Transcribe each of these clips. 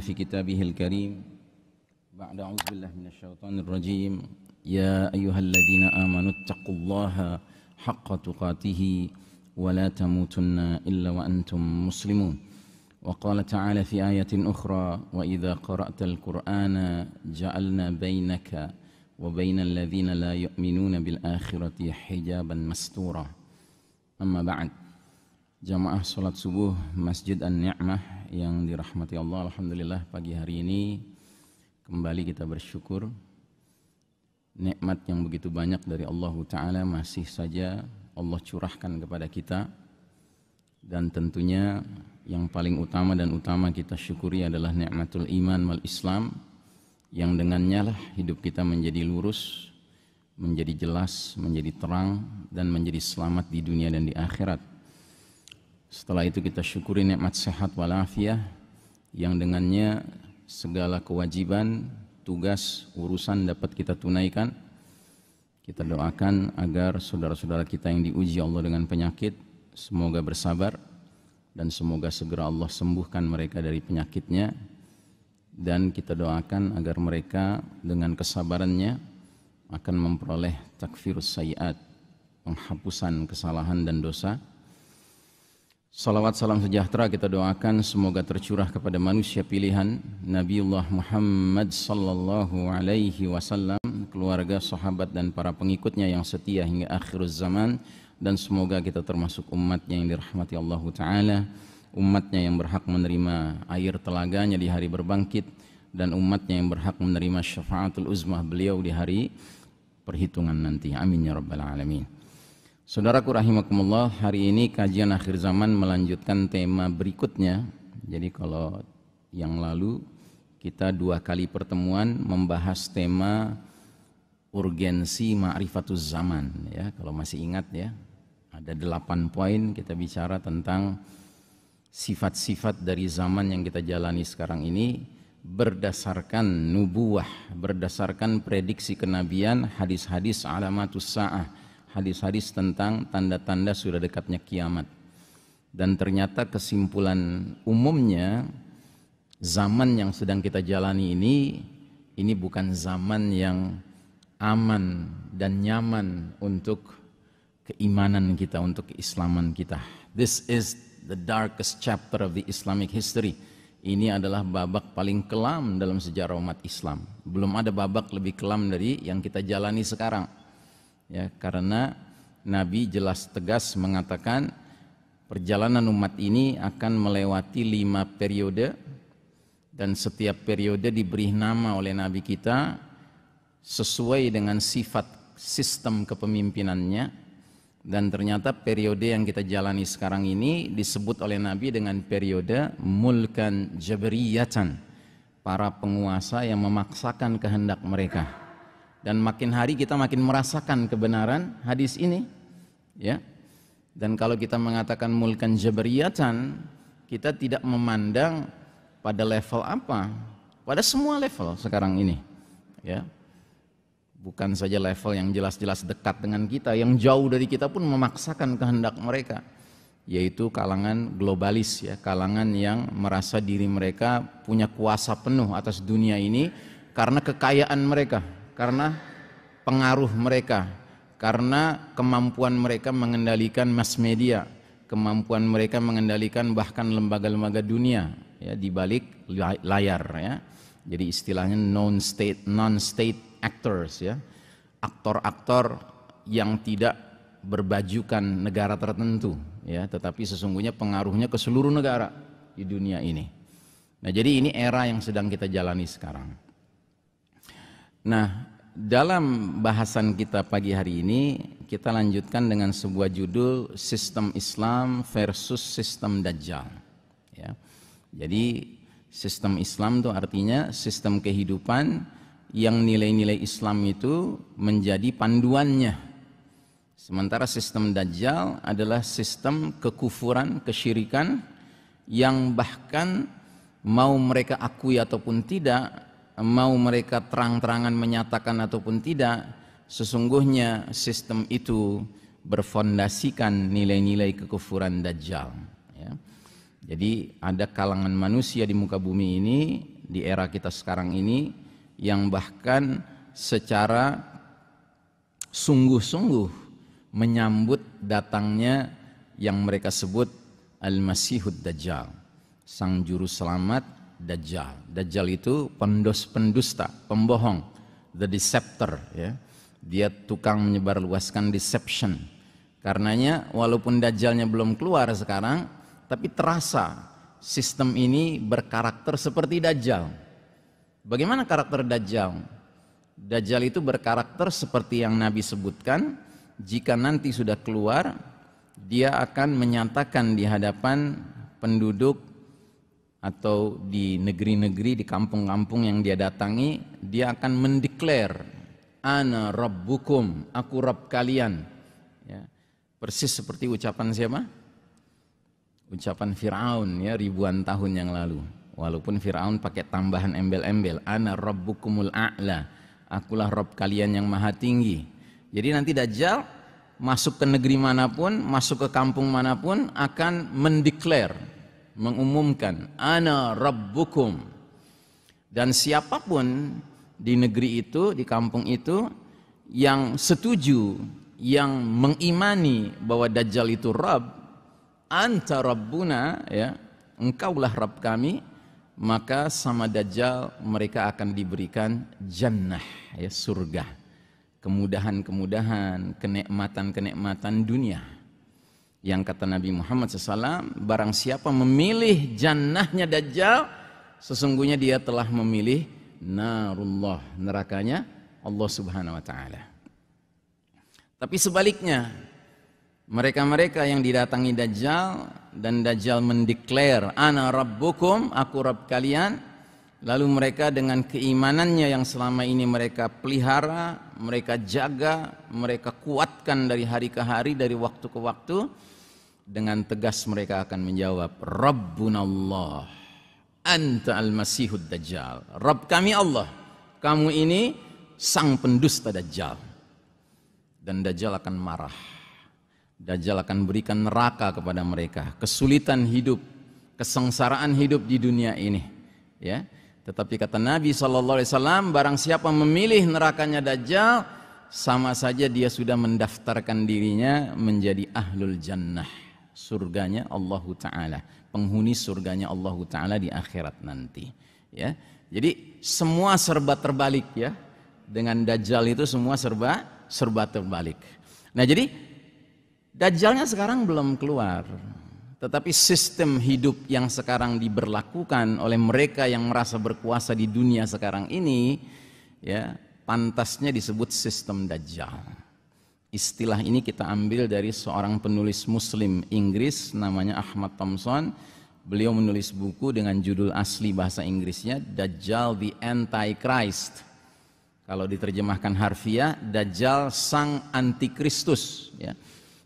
في كتابه الكريم بعد أعوذ بالله من الشيطان الرجيم يا أيها الذين آمنوا اتقوا الله حق تقاته ولا تموتن إلا وأنتم مسلمون وقال تعالى في آية أخرى وإذا قرأت القرآن جعلنا بينك وبين الذين لا يؤمنون بالآخرة حجابا مستورا أما بعد. Jamaah salat subuh Masjid An-Ni'mah yang dirahmati Allah, alhamdulillah pagi hari ini kembali kita bersyukur nikmat yang begitu banyak dari Allah Ta'ala masih saja Allah curahkan kepada kita, dan tentunya yang paling utama kita syukuri adalah nikmatul iman wal Islam, yang dengannya lah hidup kita menjadi lurus, menjadi jelas, menjadi terang, dan menjadi selamat di dunia dan di akhirat. Setelah itu kita syukuri nikmat sehat walafiat yang dengannya segala kewajiban, tugas, urusan dapat kita tunaikan. Kita doakan agar saudara-saudara kita yang diuji Allah dengan penyakit semoga bersabar dan semoga segera Allah sembuhkan mereka dari penyakitnya, dan kita doakan agar mereka dengan kesabarannya akan memperoleh takfirus sayyiat, penghapusan kesalahan dan dosa. Salawat salam sejahtera kita doakan semoga tercurah kepada manusia pilihan Nabiullah Muhammad sallallahu alaihi wasallam, keluarga, sahabat dan para pengikutnya yang setia hingga akhir zaman, dan semoga kita termasuk umatnya yang dirahmati Allah Ta'ala, umatnya yang berhak menerima air telaganya di hari berbangkit, dan umatnya yang berhak menerima syafaatul uzmah beliau di hari perhitungan nanti. Amin ya rabbal alamin. Saudaraku rahimakumullah, hari ini kajian akhir zaman melanjutkan tema berikutnya. Jadi kalau yang lalu kita 2 kali pertemuan membahas tema urgensi ma'rifatuz zaman, ya, kalau masih ingat ya. Ada 8 poin kita bicara tentang sifat-sifat dari zaman yang kita jalani sekarang ini berdasarkan nubuwah, berdasarkan prediksi kenabian, hadis-hadis alamatus sa'ah, hadis-hadis tentang tanda-tanda sudah dekatnya kiamat. Dan ternyata kesimpulan umumnya zaman yang sedang kita jalani ini bukan zaman yang aman dan nyaman untuk keimanan kita, untuk keislaman kita. This is the darkest chapter of the Islamic history. Ini adalah babak paling kelam dalam sejarah umat Islam. Belum ada babak lebih kelam dari yang kita jalani sekarang. Ya, karena Nabi jelas tegas mengatakan perjalanan umat ini akan melewati 5 periode, dan setiap periode diberi nama oleh Nabi kita sesuai dengan sifat sistem kepemimpinannya. Dan ternyata periode yang kita jalani sekarang ini disebut oleh Nabi dengan periode mulkan jabriyatan, para penguasa yang memaksakan kehendak mereka. Dan makin hari kita makin merasakan kebenaran hadis ini, ya. Dan kalau kita mengatakan mulkan jabriyatan, kita tidak memandang pada level apa, pada semua level sekarang ini, ya. Bukan saja level yang jelas-jelas dekat dengan kita, yang jauh dari kita pun memaksakan kehendak mereka, yaitu kalangan globalis, ya, kalangan yang merasa diri mereka punya kuasa penuh atas dunia ini karena kekayaan mereka, karena pengaruh mereka, karena kemampuan mereka mengendalikan mass media, kemampuan mereka mengendalikan bahkan lembaga-lembaga dunia, ya, di balik layar, ya. Jadi istilahnya non-state actors, ya, aktor-aktor yang tidak berbajukan negara tertentu, ya, tetapi sesungguhnya pengaruhnya ke seluruh negara di dunia ini. Nah, jadi ini era yang sedang kita jalani sekarang. Nah, dalam bahasan kita pagi hari ini kita lanjutkan dengan sebuah judul Sistem Islam versus Sistem Dajjal, ya. Jadi sistem Islam itu artinya sistem kehidupan yang nilai-nilai Islam itu menjadi panduannya. Sementara sistem Dajjal adalah sistem kekufuran, kesyirikan yang bahkan mau mereka akui ataupun tidak, mau mereka terang-terangan menyatakan ataupun tidak, sesungguhnya sistem itu berfondasikan nilai-nilai kekufuran Dajjal, ya. Jadi ada kalangan manusia di muka bumi ini, di era kita sekarang ini, yang bahkan secara sungguh-sungguh menyambut datangnya yang mereka sebut Al-Masihud Dajjal, sang juru selamat Dajjal. Dajjal itu pendusta, pembohong, the deceptor, ya. Dia tukang menyebarluaskan deception. Karenanya walaupun Dajjalnya belum keluar sekarang, tapi terasa sistem ini berkarakter seperti Dajjal. Bagaimana karakter Dajjal? Dajjal itu berkarakter seperti yang Nabi sebutkan, jika nanti sudah keluar, dia akan menyatakan di hadapan penduduk atau di negeri-negeri, di kampung-kampung yang dia datangi, dia akan mendeklar, ana rabbukum, aku Rabb kalian. Ya. Persis seperti ucapan siapa? Ucapan Fir'aun, ya, ribuan tahun yang lalu. Walaupun Fir'aun pakai tambahan embel-embel, ana rabbukumul a'la, akulah Rabb kalian yang maha tinggi. Jadi nanti Dajjal masuk ke negeri manapun, masuk ke kampung manapun, akan mendeklar, mengumumkan, ana rabbukum. Dan siapapun di negeri itu, di kampung itu, yang setuju, yang mengimani bahwa Dajjal itu Rabb, anta rabbuna, ya, engkaulah Rabb kami, maka sama Dajjal mereka akan diberikan jannah, ya, surga, kemudahan-kemudahan, kenikmatan-kenikmatan dunia. Yang kata Nabi Muhammad SAW, barang siapa memilih jannahnya Dajjal, sesungguhnya dia telah memilih narullah, nerakanya Allah Subhanahu wa Ta'ala. Tapi sebaliknya, mereka-mereka yang didatangi Dajjal dan Dajjal mendeklar, ana rabbukum, aku Rabb kalian, lalu mereka dengan keimanannya yang selama ini mereka pelihara, mereka jaga, mereka kuatkan dari hari ke hari, dari waktu ke waktu, dengan tegas mereka akan menjawab, Rabbunallah, anta al-Masihud Dajjal, Rabb kami Allah, kamu ini sang pendusta Dajjal. Dan Dajjal akan marah. Dajjal akan berikan neraka kepada mereka, kesulitan hidup, kesengsaraan hidup di dunia ini, ya. Tetapi kata Nabi SAW, barang siapa memilih nerakanya Dajjal, sama saja dia sudah mendaftarkan dirinya menjadi ahlul jannah, surganya Allah Ta'ala, penghuni surganya Allah Ta'ala di akhirat nanti, ya. Jadi semua serba terbalik, ya. Dengan Dajjal itu semua serba terbalik. Nah, jadi Dajjalnya sekarang belum keluar, tetapi sistem hidup yang sekarang diberlakukan oleh mereka yang merasa berkuasa di dunia sekarang ini, ya, pantasnya disebut sistem Dajjal. Istilah ini kita ambil dari seorang penulis Muslim Inggris namanya Ahmad Thompson. Beliau menulis buku dengan judul asli bahasa Inggrisnya Dajjal the Antichrist. Kalau diterjemahkan harfiah, Dajjal sang antikristus, ya.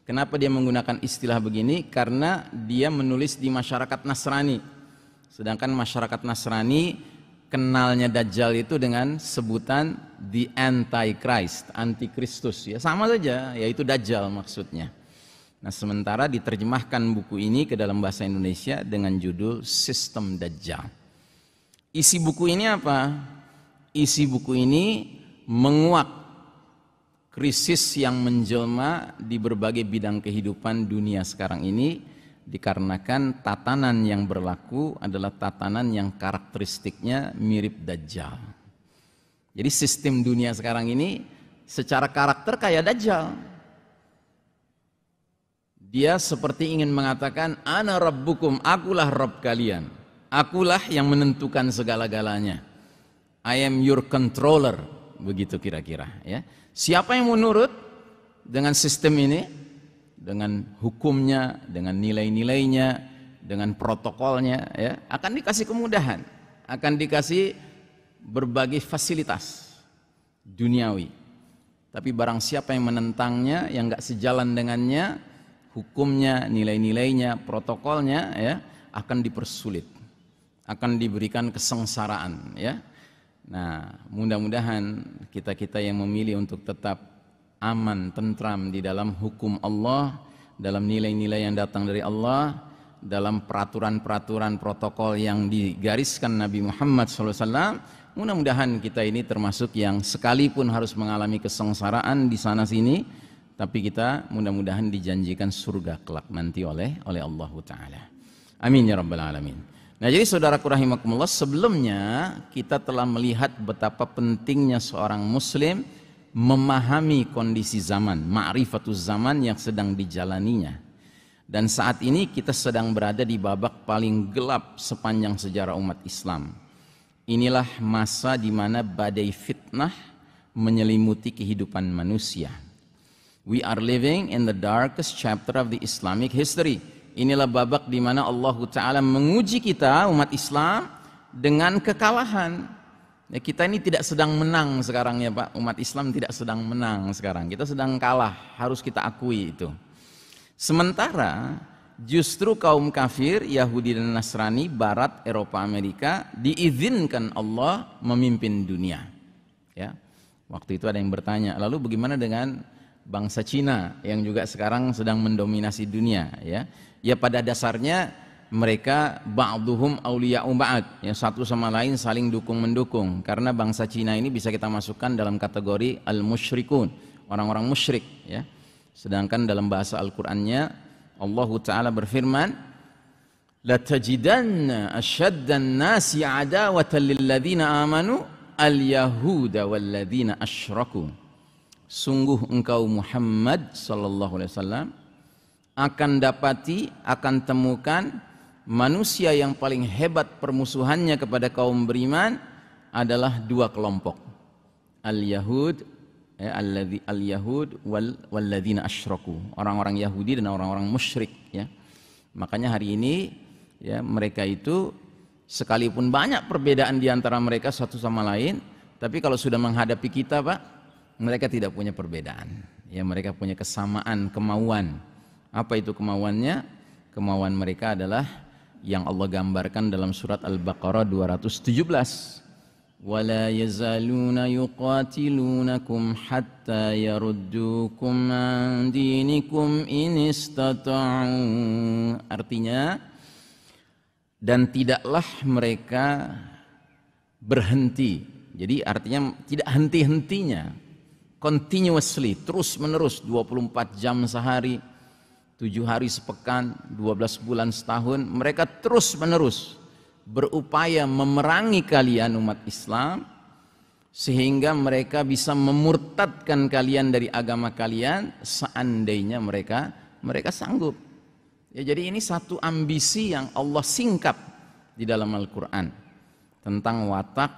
Kenapa dia menggunakan istilah begini? Karena dia menulis di masyarakat Nasrani. Sedangkan masyarakat Nasrani kenalnya Dajjal itu dengan sebutan the Antichrist, antikristus, ya, sama saja, yaitu Dajjal maksudnya. Nah, sementara diterjemahkan buku ini ke dalam bahasa Indonesia dengan judul Sistem Dajjal. Isi buku ini apa? Isi buku ini menguak krisis yang menjelma di berbagai bidang kehidupan dunia sekarang ini, dikarenakan tatanan yang berlaku adalah tatanan yang karakteristiknya mirip Dajjal. Jadi sistem dunia sekarang ini secara karakter kayak Dajjal. Dia seperti ingin mengatakan, ana rabbukum, akulah Rabb kalian, akulah yang menentukan segala-galanya, I am your controller, begitu kira-kira, ya. Siapa yang menurut dengan sistem ini, dengan hukumnya, dengan nilai-nilainya, dengan protokolnya, ya, akan dikasih kemudahan, akan dikasih berbagai fasilitas duniawi. Tapi barang siapa yang menentangnya, yang nggak sejalan dengannya, hukumnya, nilai-nilainya, protokolnya, ya, akan dipersulit, akan diberikan kesengsaraan, ya. Nah, mudah-mudahan kita-kita yang memilih untuk tetap aman, tentram di dalam hukum Allah, dalam nilai-nilai yang datang dari Allah, dalam peraturan-peraturan protokol yang digariskan Nabi Muhammad SAW. Mudah-mudahan kita ini termasuk yang sekalipun harus mengalami kesengsaraan di sana sini, tapi kita mudah-mudahan dijanjikan surga kelak nanti oleh Allah Ta'ala. Amin ya Rabbal Alamin. Nah, jadi saudaraku rahimakumullah, sebelumnya kita telah melihat betapa pentingnya seorang muslim memahami kondisi zaman, ma'rifatuz zaman yang sedang dijalaninya. Dan saat ini kita sedang berada di babak paling gelap sepanjang sejarah umat Islam. Inilah masa di mana badai fitnah menyelimuti kehidupan manusia. We are living in the darkest chapter of the Islamic history. Inilah babak di mana Allah Ta'ala menguji kita umat Islam dengan kekalahan. Ya, kita ini tidak sedang menang sekarang ya Pak. Umat Islam tidak sedang menang sekarang. Kita sedang kalah, harus kita akui itu. Sementara justru kaum kafir, Yahudi dan Nasrani, Barat, Eropa, Amerika diizinkan Allah memimpin dunia. Ya, waktu itu ada yang bertanya, lalu bagaimana dengan bangsa Cina yang juga sekarang sedang mendominasi dunia? Ya pada dasarnya mereka ba'duhum awliya'u ba'd, ya, satu sama lain saling dukung-mendukung, karena bangsa Cina ini bisa kita masukkan dalam kategori al-musyrikun, orang-orang musyrik, ya. Sedangkan dalam bahasa Al-Qur'annya Allah Ta'ala berfirman, la tajidanna asyaddan nasi adawatan lilladzina amanu al-yahuda walladzina asyraku. Sungguh engkau Muhammad sallallahu alaihi wasallam akan dapati, akan temukan manusia yang paling hebat permusuhannya kepada kaum beriman adalah dua kelompok, al-yahud al-yahud walladzina asyraku, orang-orang Yahudi dan orang-orang musyrik, ya. Makanya hari ini ya mereka itu sekalipun banyak perbedaan di antara mereka satu sama lain, tapi kalau sudah menghadapi kita Pak, mereka tidak punya perbedaan. Ya, mereka punya kesamaan kemauan. Apa itu kemauannya? Kemauan mereka adalah yang Allah gambarkan dalam surat Al-Baqarah 217. وَلَا يَزَالُونَ يُقَاتِلُونَكُمْ حَتَّى يَرُدُّوكُمْ عَنْ دِينِكُمْ إِنِ اسْتَطَاعُوا. Artinya, dan tidaklah mereka berhenti. Jadi artinya tidak henti-hentinya, continuously, terus menerus, 24 jam sehari, 7 hari sepekan, 12 bulan setahun, mereka terus menerus berupaya memerangi kalian umat Islam, sehingga mereka bisa memurtadkan kalian dari agama kalian seandainya mereka sanggup. Ya, jadi ini satu ambisi yang Allah singkap di dalam Al-Quran tentang watak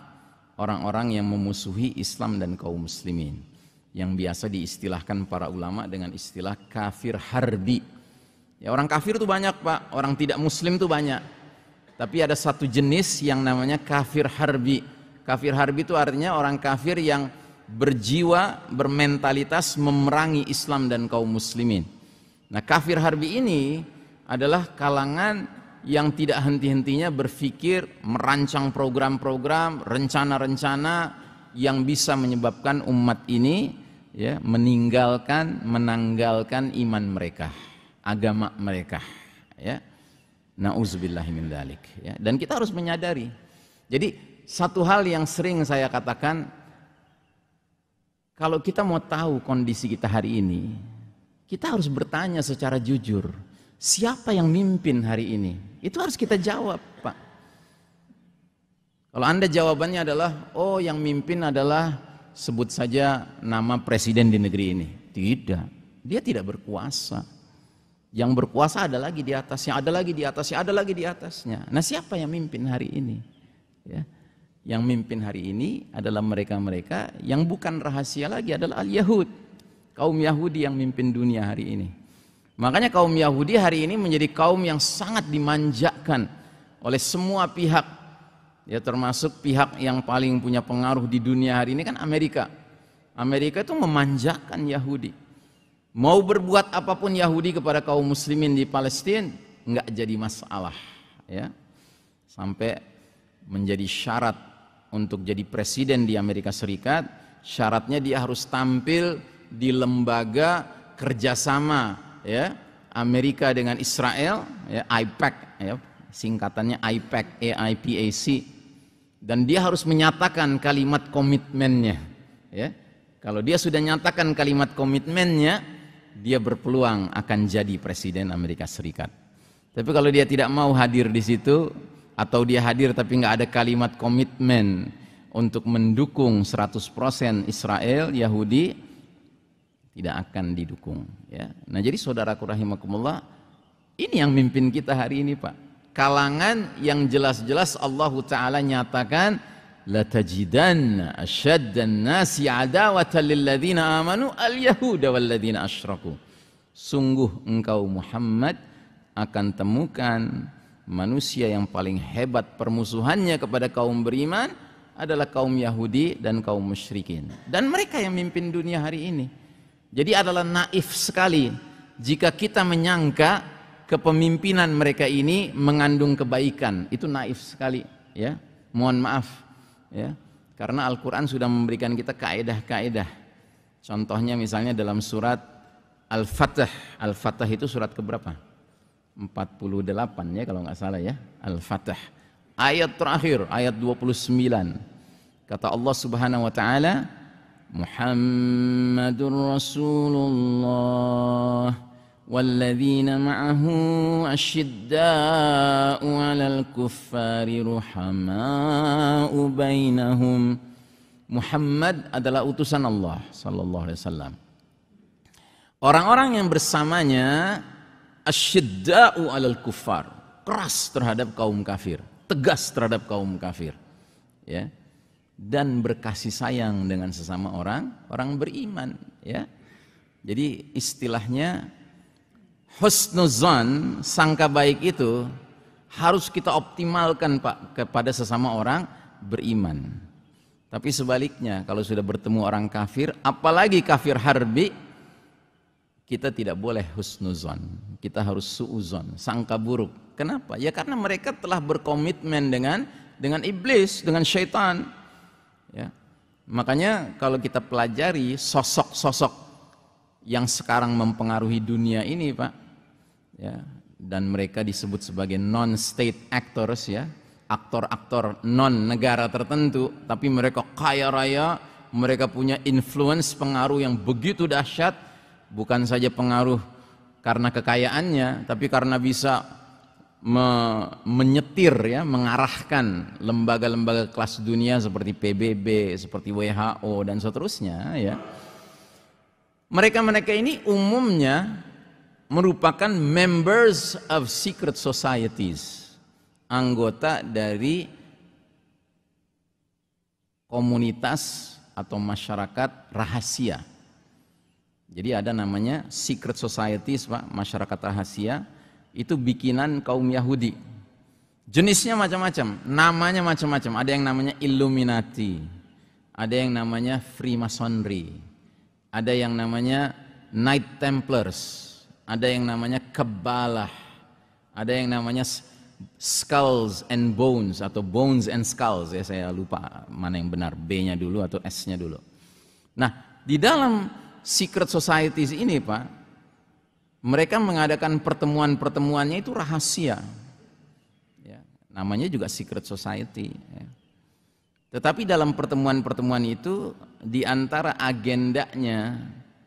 orang-orang yang memusuhi Islam dan kaum muslimin, yang biasa diistilahkan para ulama dengan istilah kafir harbi. Ya, orang kafir itu banyak Pak, orang tidak muslim itu banyak. Tapi ada satu jenis yang namanya kafir harbi. Kafir harbi itu artinya orang kafir yang berjiwa, bermentalitas memerangi Islam dan kaum muslimin. Nah, kafir harbi ini adalah kalangan yang tidak henti-hentinya berpikir, merancang program-program, rencana-rencana yang bisa menyebabkan umat ini ya menanggalkan iman mereka, agama mereka, ya. Na'udzubillahi min dzalik, ya. Dan kita harus menyadari. Jadi satu hal yang sering saya katakan, kalau kita mau tahu kondisi kita hari ini, kita harus bertanya secara jujur, siapa yang mimpin hari ini? Itu harus kita jawab, Pak. Kalau Anda jawabannya adalah, oh yang mimpin adalah sebut saja nama presiden di negeri ini. Tidak, dia tidak berkuasa. Yang berkuasa ada lagi di atasnya, ada lagi di atasnya, ada lagi di atasnya. Nah, siapa yang mimpin hari ini? Ya. Yang mimpin hari ini adalah mereka-mereka yang bukan rahasia lagi, adalah al-Yahud. Kaum Yahudi yang mimpin dunia hari ini. Makanya kaum Yahudi hari ini menjadi kaum yang sangat dimanjakan oleh semua pihak. Ya, termasuk pihak yang paling punya pengaruh di dunia hari ini kan Amerika. Amerika itu memanjakan Yahudi. Mau berbuat apapun Yahudi kepada kaum muslimin di Palestina nggak jadi masalah, ya. Sampai menjadi syarat untuk jadi presiden di Amerika Serikat, syaratnya dia harus tampil di lembaga kerjasama, ya, Amerika dengan Israel, ya, AIPAC, ya, singkatannya AIPAC, AIPAC, dan dia harus menyatakan kalimat komitmennya. Ya, kalau dia sudah nyatakan kalimat komitmennya, dia berpeluang akan jadi presiden Amerika Serikat. Tapi kalau dia tidak mau hadir di situ, atau dia hadir tapi nggak ada kalimat komitmen untuk mendukung 100% Israel, Yahudi, tidak akan didukung. Ya. Nah jadi saudaraku rahimakumullah, ini yang mimpin kita hari ini Pak. Kalangan yang jelas-jelas Allah Ta'ala nyatakan, latajidanna asyaddan nasi adawatan lilladzina amanu al-yahuda walladzina asyraku. Sungguh engkau Muhammad akan temukan manusia yang paling hebat permusuhannya kepada kaum beriman adalah kaum Yahudi dan kaum musyrikin. Dan mereka yang mimpin dunia hari ini. Jadi adalah naif sekali jika kita menyangka kepemimpinan mereka ini mengandung kebaikan. Itu naif sekali, ya. Mohon maaf, ya. Karena Al-Qur'an sudah memberikan kita kaidah-kaidah. Contohnya misalnya dalam surat Al-Fatah. Al-Fatah itu surat keberapa? 48 ya kalau nggak salah ya. Al-Fatah. Ayat terakhir, ayat 29. Kata Allah Subhanahu wa taala, Muhammadur Rasulullah walladzina ma'ahu asyidda'u 'alal kuffari ruhama'u bainahum. Muhammad adalah utusan Allah sallallahu alaihi wasallam. Orang-orang yang bersamanya asyidda'u 'alal kuffar, keras terhadap kaum kafir, tegas terhadap kaum kafir, ya, dan berkasih sayang dengan sesama orang beriman, ya. Jadi istilahnya husnuzan, sangka baik itu harus kita optimalkan Pak kepada sesama orang beriman. Tapi sebaliknya kalau sudah bertemu orang kafir, apalagi kafir harbi, kita tidak boleh husnuzan, kita harus suuzon, sangka buruk. Kenapa? Ya karena mereka telah berkomitmen dengan iblis, dengan syaitan. Ya. Makanya kalau kita pelajari sosok-sosok yang sekarang mempengaruhi dunia ini Pak, ya, dan mereka disebut sebagai non-state actors, ya, aktor-aktor non negara tertentu, tapi mereka kaya raya, mereka punya influence, pengaruh yang begitu dahsyat. Bukan saja pengaruh karena kekayaannya, tapi karena bisa menyetir, ya, mengarahkan lembaga-lembaga kelas dunia seperti PBB, seperti WHO dan seterusnya, ya. Mereka-mereka ini umumnya merupakan members of secret societies, anggota dari komunitas atau masyarakat rahasia. Jadi ada namanya secret societies Pak, masyarakat rahasia, itu bikinan kaum Yahudi. Jenisnya macam-macam, namanya macam-macam. Ada yang namanya Illuminati, ada yang namanya Freemasonry, ada yang namanya Knight Templars, ada yang namanya Kabbalah, ada yang namanya Skulls and Bones atau Bones and Skulls, ya saya lupa mana yang benar, B-nya dulu atau S-nya dulu. Nah, di dalam secret societies ini Pak, mereka mengadakan pertemuan-pertemuannya itu rahasia, ya, namanya juga secret society, ya. Tetapi dalam pertemuan-pertemuan itu, di antara agendanya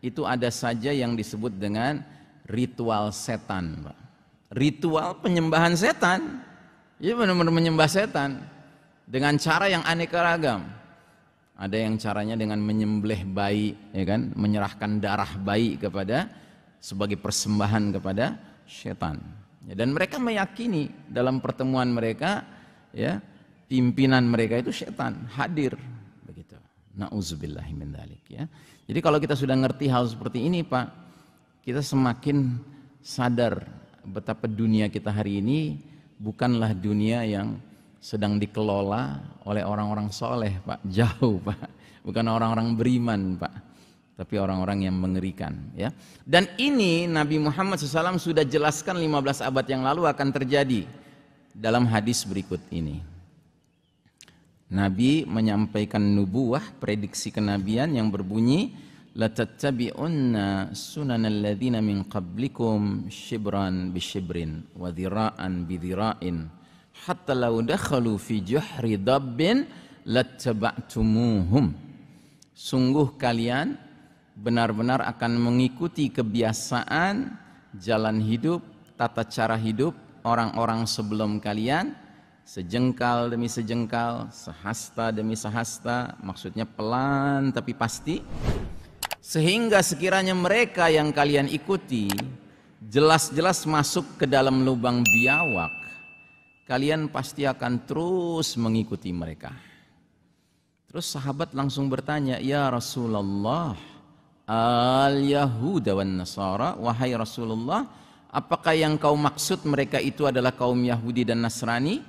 itu ada saja yang disebut dengan ritual setan Pak. Ritual penyembahan setan, ya, benar-benar menyembah setan dengan cara yang aneka ragam. Ada yang caranya dengan menyembelih bayi, ya kan, menyerahkan darah bayi sebagai persembahan kepada setan. Ya, dan mereka meyakini dalam pertemuan mereka, ya, pimpinan mereka itu setan hadir, begitu. Nauzubillahi min dzalik, ya. Jadi kalau kita sudah ngerti hal seperti ini Pak, kita semakin sadar betapa dunia kita hari ini bukanlah dunia yang sedang dikelola oleh orang-orang soleh Pak, jauh Pak, bukan orang-orang beriman Pak, tapi orang-orang yang mengerikan, ya. Dan ini Nabi Muhammad SAW sudah jelaskan 15 abad yang lalu akan terjadi dalam hadis berikut ini. Nabi menyampaikan nubuwah, prediksi kenabian yang berbunyi, latattabi'unna sunanal ladzina min qablikum shibran bishibrin wa dhira'an bidhira'in hatta law dakhalu fi juhri dabbin lattaba'tumuhum. Sungguh kalian benar-benar akan mengikuti kebiasaan, jalan hidup, tata cara hidup orang-orang sebelum kalian, sejengkal demi sejengkal, sehasta demi sehasta, maksudnya pelan tapi pasti, sehingga sekiranya mereka yang kalian ikuti jelas-jelas masuk ke dalam lubang biawak, kalian pasti akan terus mengikuti mereka. Terus sahabat langsung bertanya, ya Rasulullah, al-Yahuda wan Nasara, wahai Rasulullah, apakah yang kau maksud mereka itu adalah kaum Yahudi dan Nasrani?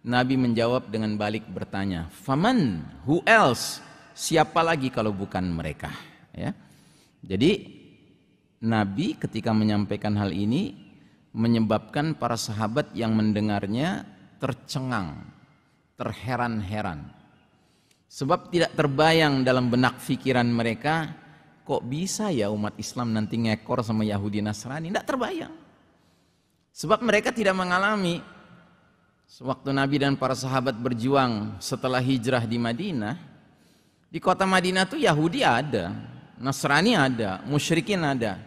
Nabi menjawab dengan balik bertanya, faman, who else? Siapa lagi kalau bukan mereka? Ya. Jadi Nabi ketika menyampaikan hal ini menyebabkan para sahabat yang mendengarnya tercengang, terheran-heran. Sebab tidak terbayang dalam benak pikiran mereka, kok bisa ya umat Islam nanti ngekor sama Yahudi Nasrani? Tidak terbayang. Sebab mereka tidak mengalami sewaktu Nabi dan para sahabat berjuang setelah hijrah di Madinah. Di kota Madinah itu Yahudi ada, Nasrani ada, musyrikin ada.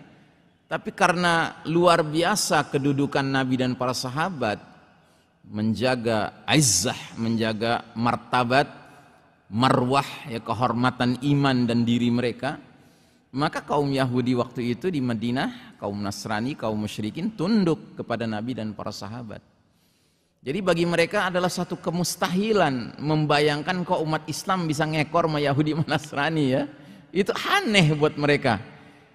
Tapi karena luar biasa kedudukan Nabi dan para sahabat menjaga izzah, menjaga martabat, marwah, ya, kehormatan iman dan diri mereka, maka kaum Yahudi waktu itu di Madinah, kaum Nasrani, kaum musyrikin tunduk kepada Nabi dan para sahabat. Jadi bagi mereka adalah satu kemustahilan membayangkan kok umat Islam bisa ngekor sama Yahudi sama Nasrani, ya. Itu aneh buat mereka.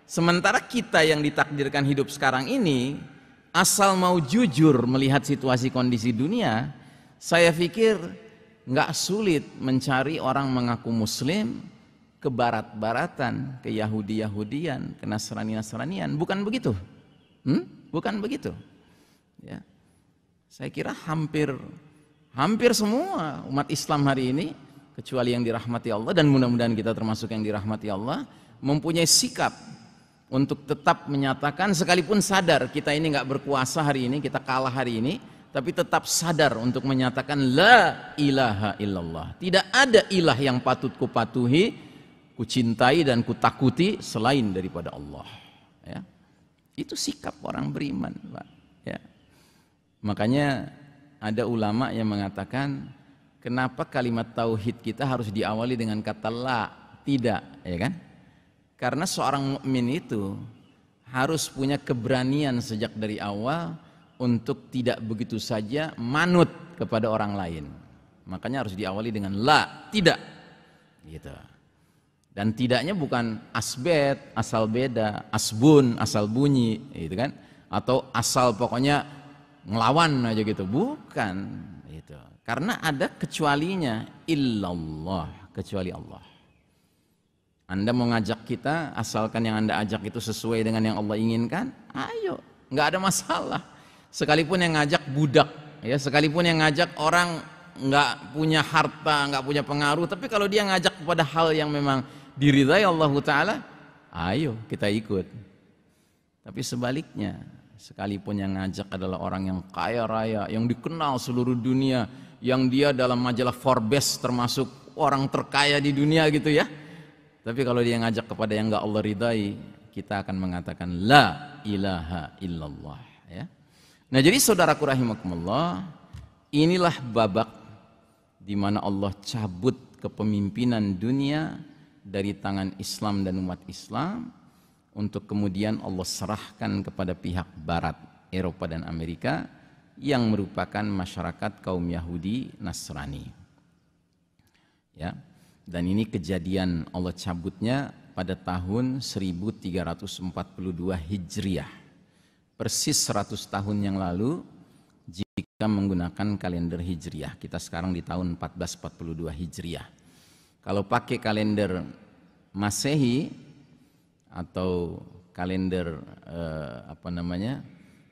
Sementara kita yang ditakdirkan hidup sekarang ini, asal mau jujur melihat situasi kondisi dunia, saya pikir nggak sulit mencari orang mengaku muslim ke barat-baratan, ke Yahudi-Yahudian, ke Nasrani-Nasranian. Bukan begitu? Bukan begitu. Ya. Saya kira hampir semua umat Islam hari ini, kecuali yang dirahmati Allah, dan mudah-mudahan kita termasuk yang dirahmati Allah, mempunyai sikap untuk tetap menyatakan, sekalipun sadar kita ini nggak berkuasa hari ini, kita kalah hari ini, tapi tetap sadar untuk menyatakan la ilaha illallah. Tidak ada ilah yang patut kupatuhi, kucintai dan kutakuti selain daripada Allah. Ya. Itu sikap orang beriman, Pak. Ya. Makanya ada ulama yang mengatakan, kenapa kalimat tauhid kita harus diawali dengan kata la? Tidak, ya kan? Karena seorang mukmin itu harus punya keberanian sejak dari awal untuk tidak begitu saja manut kepada orang lain. Makanya harus diawali dengan la, tidak. Gitu. Dan tidaknya bukan asbet, asal beda, asbun, asal bunyi, gitu kan? Atau asal pokoknya ngelawan aja gitu. Bukan, gitu. Karena ada kecualinya, illallah, kecuali Allah. Anda mau ngajak kita, asalkan yang Anda ajak itu sesuai dengan yang Allah inginkan, ayo, nggak ada masalah. Sekalipun yang ngajak budak, ya, sekalipun yang ngajak orang nggak punya harta, nggak punya pengaruh, tapi kalau dia ngajak kepada hal yang memang diridhai Allah Ta'ala, ayo kita ikut. Tapi sebaliknya, sekalipun yang ngajak adalah orang yang kaya raya, yang dikenal seluruh dunia, yang dia dalam majalah Forbes termasuk orang terkaya di dunia gitu ya, tapi kalau dia ngajak kepada yang nggak Allah ridhai, kita akan mengatakan la ilaha illallah, ya. Nah, jadi saudaraku rahimakumullah, inilah babak di mana Allah cabut kepemimpinan dunia dari tangan Islam dan umat Islam untuk kemudian Allah serahkan kepada pihak barat, Eropa dan Amerika, yang merupakan masyarakat kaum Yahudi Nasrani. Ya. Dan ini kejadian Allah cabutnya pada tahun 1342 Hijriah. Persis 100 tahun yang lalu jika menggunakan kalender Hijriah. Kita sekarang di tahun 1442 Hijriah. Kalau pakai kalender Masehi atau kalender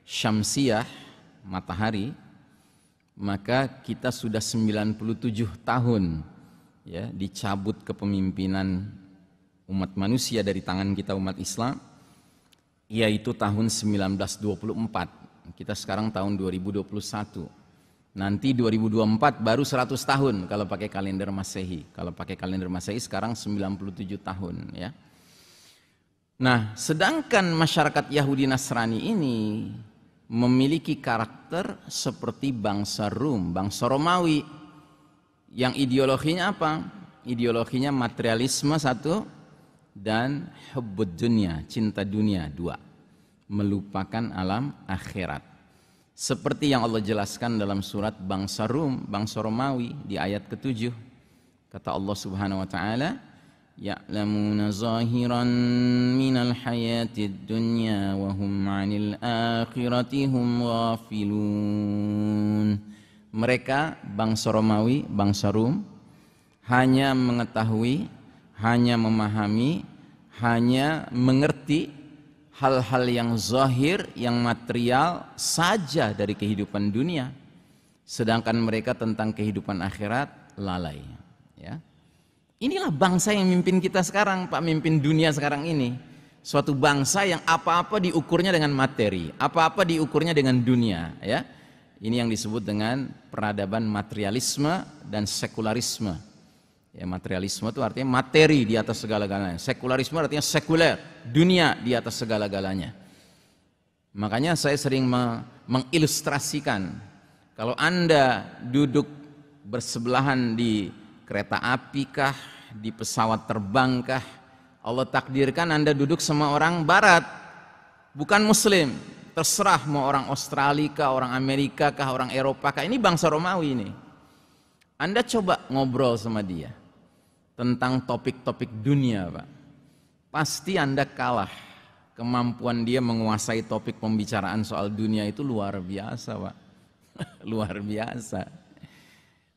Syamsiah, matahari, maka kita sudah 97 tahun, ya, dicabut kepemimpinan umat manusia dari tangan kita umat Islam, yaitu tahun 1924. Kita sekarang tahun 2021. Nanti 2024 baru 100 tahun kalau pakai kalender Masehi. Kalau pakai kalender Masehi sekarang 97 tahun ya. Nah, sedangkan masyarakat Yahudi Nasrani ini memiliki karakter seperti bangsa Rum, bangsa Romawi, yang ideologinya apa? Ideologinya materialisme satu, dan hubbud dunya, cinta dunia dua, melupakan alam akhirat. Seperti yang Allah jelaskan dalam surat bangsa Rum, bangsa Romawi di ayat ke-7. Kata Allah Subhanahu wa taala, ya'lamuna zahiran minal hayatid dunya wa hum 'anil akhirati hum ghafilun. Mereka bangsa Romawi, bangsa Rum hanya mengetahui, hanya memahami, hanya mengerti hal-hal yang zahir, yang material saja dari kehidupan dunia. Sedangkan mereka tentang kehidupan akhirat lalai ya. Inilah bangsa yang mimpin kita sekarang, Pak, mimpin dunia sekarang ini. Suatu bangsa yang apa-apa diukurnya dengan materi, apa-apa diukurnya dengan dunia, ya. Ini yang disebut dengan peradaban materialisme dan sekularisme. Ya, materialisme itu artinya materi di atas segala-galanya. Sekularisme artinya sekuler, dunia di atas segala-galanya. Makanya saya sering mengilustrasikan, kalau Anda duduk bersebelahan di kereta api kah, di pesawat terbang kah, Allah takdirkan Anda duduk sama orang barat, bukan muslim, terserah mau orang Australia kah, orang Amerika kah, orang Eropa kah, ini bangsa Romawi ini. Anda coba ngobrol sama dia tentang topik-topik dunia, Pak, pasti Anda kalah. Kemampuan dia menguasai topik pembicaraan soal dunia itu luar biasa, Pak. Luar biasa.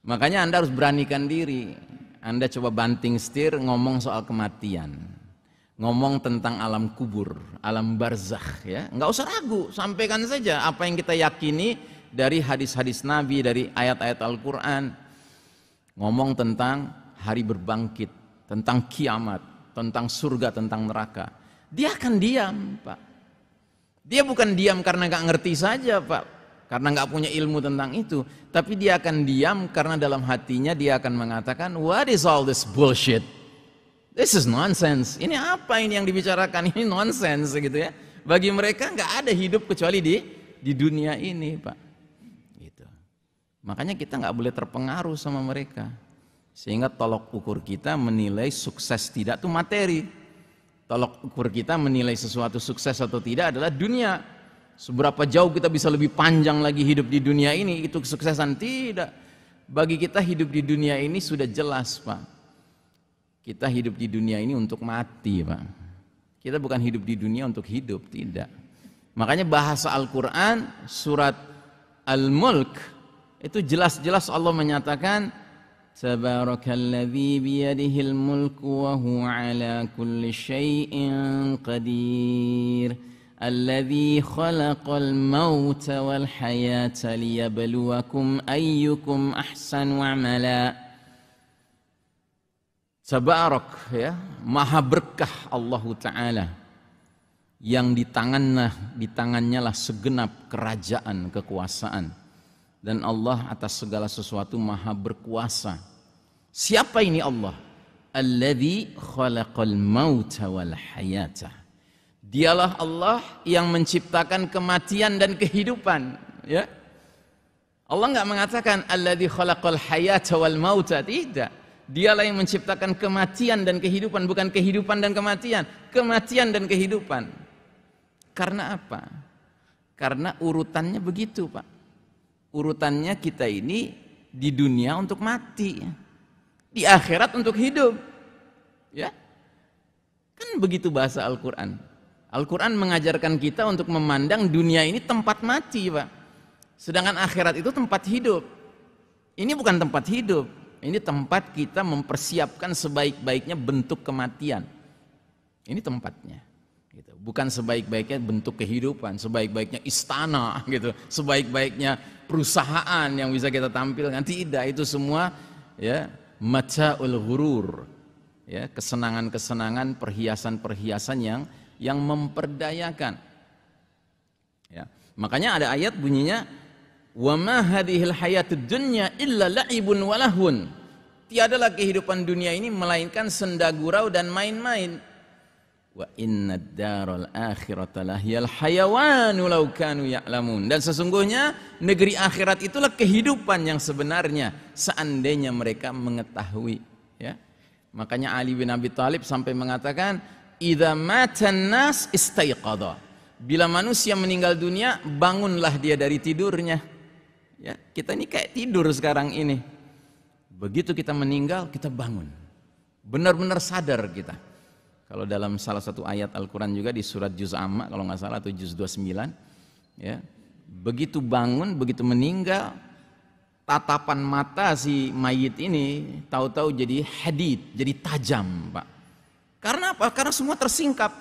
Makanya Anda harus beranikan diri. Anda coba banting setir ngomong soal kematian, ngomong tentang alam kubur, alam barzakh, ya. Nggak usah ragu, sampaikan saja apa yang kita yakini dari hadis-hadis Nabi, dari ayat-ayat Al-Quran. Ngomong tentang hari berbangkit, tentang kiamat, tentang surga, tentang neraka. Dia akan diam, Pak. Dia bukan diam karena nggak ngerti saja, Pak, karena nggak punya ilmu tentang itu, tapi dia akan diam karena dalam hatinya dia akan mengatakan, what is all this bullshit? This is nonsense. Ini apa ini yang dibicarakan? Ini nonsense gitu ya. Bagi mereka nggak ada hidup kecuali di dunia ini, Pak. Gitu. Makanya kita nggak boleh terpengaruh sama mereka. Sehingga tolok ukur kita menilai sukses tidak itu materi. Tolok ukur kita menilai sesuatu sukses atau tidak adalah dunia. Seberapa jauh kita bisa lebih panjang lagi hidup di dunia ini, itu kesuksesan? Tidak. Bagi kita hidup di dunia ini sudah jelas, Pak. Kita hidup di dunia ini untuk mati, Pak. Kita bukan hidup di dunia untuk hidup, tidak. Makanya bahasa Al-Quran surat Al-Mulk itu jelas-jelas Allah menyatakan, Tabarakalladzi biyadihil mulku wa huwa ala kulli syai'in qadir. Alladzi khalaqal mauta wal hayata liyabluwakum ayyukum ahsanu amala. Tabarak, ya, maha berkah Allah Ta'ala yang di tangannya lah segenap kerajaan, kekuasaan, dan Allah atas segala sesuatu maha berkuasa. Siapa ini Allah? Alladzi khalaqal mauta wal hayata. Dialah Allah yang menciptakan kematian dan kehidupan, ya. Allah enggak mengatakan alladzi khalaqal hayata wal mauta, tidak. Dialah yang menciptakan kematian dan kehidupan, bukan kehidupan dan kematian, kematian dan kehidupan. Karena apa? Karena urutannya begitu, Pak. Urutannya kita ini di dunia untuk mati, di akhirat untuk hidup, ya. Kan begitu bahasa Al-Quran. Al-Quran mengajarkan kita untuk memandang dunia ini tempat mati, Pak. Sedangkan akhirat itu tempat hidup. Ini bukan tempat hidup, ini tempat kita mempersiapkan sebaik-baiknya bentuk kematian. Ini tempatnya, gitu. Bukan sebaik-baiknya bentuk kehidupan, sebaik-baiknya istana, gitu, sebaik-baiknya perusahaan yang bisa kita tampilkan. Tidak, itu semua, ya, mata'ul ghurur, ya, kesenangan-kesenangan, perhiasan-perhiasan yang memperdayakan. Ya. Makanya ada ayat bunyinya, wa ma hadhil hayatud dunya illa la'ibun wa lahun. Tiadalah kehidupan dunia ini melainkan senda gurau dan main-main. Wa innad daral akhirata lahiyal hayawanu law kanu ya'lamun. Dan sesungguhnya negeri akhirat itulah kehidupan yang sebenarnya seandainya mereka mengetahui, ya. Makanya Ali bin Abi Thalib sampai mengatakan, idza matan nas istaiqadha. Bila manusia meninggal dunia, bangunlah dia dari tidurnya. Ya, kita ini kayak tidur sekarang ini. Begitu kita meninggal, kita bangun. Benar-benar sadar kita. Kalau dalam salah satu ayat Al-Quran juga di surat Juz Amma, kalau nggak salah, atau Juz 29, ya, begitu bangun, begitu meninggal, tatapan mata si mayit ini tahu-tahu jadi hadid, jadi tajam, Pak. Karena apa? Karena semua tersingkap,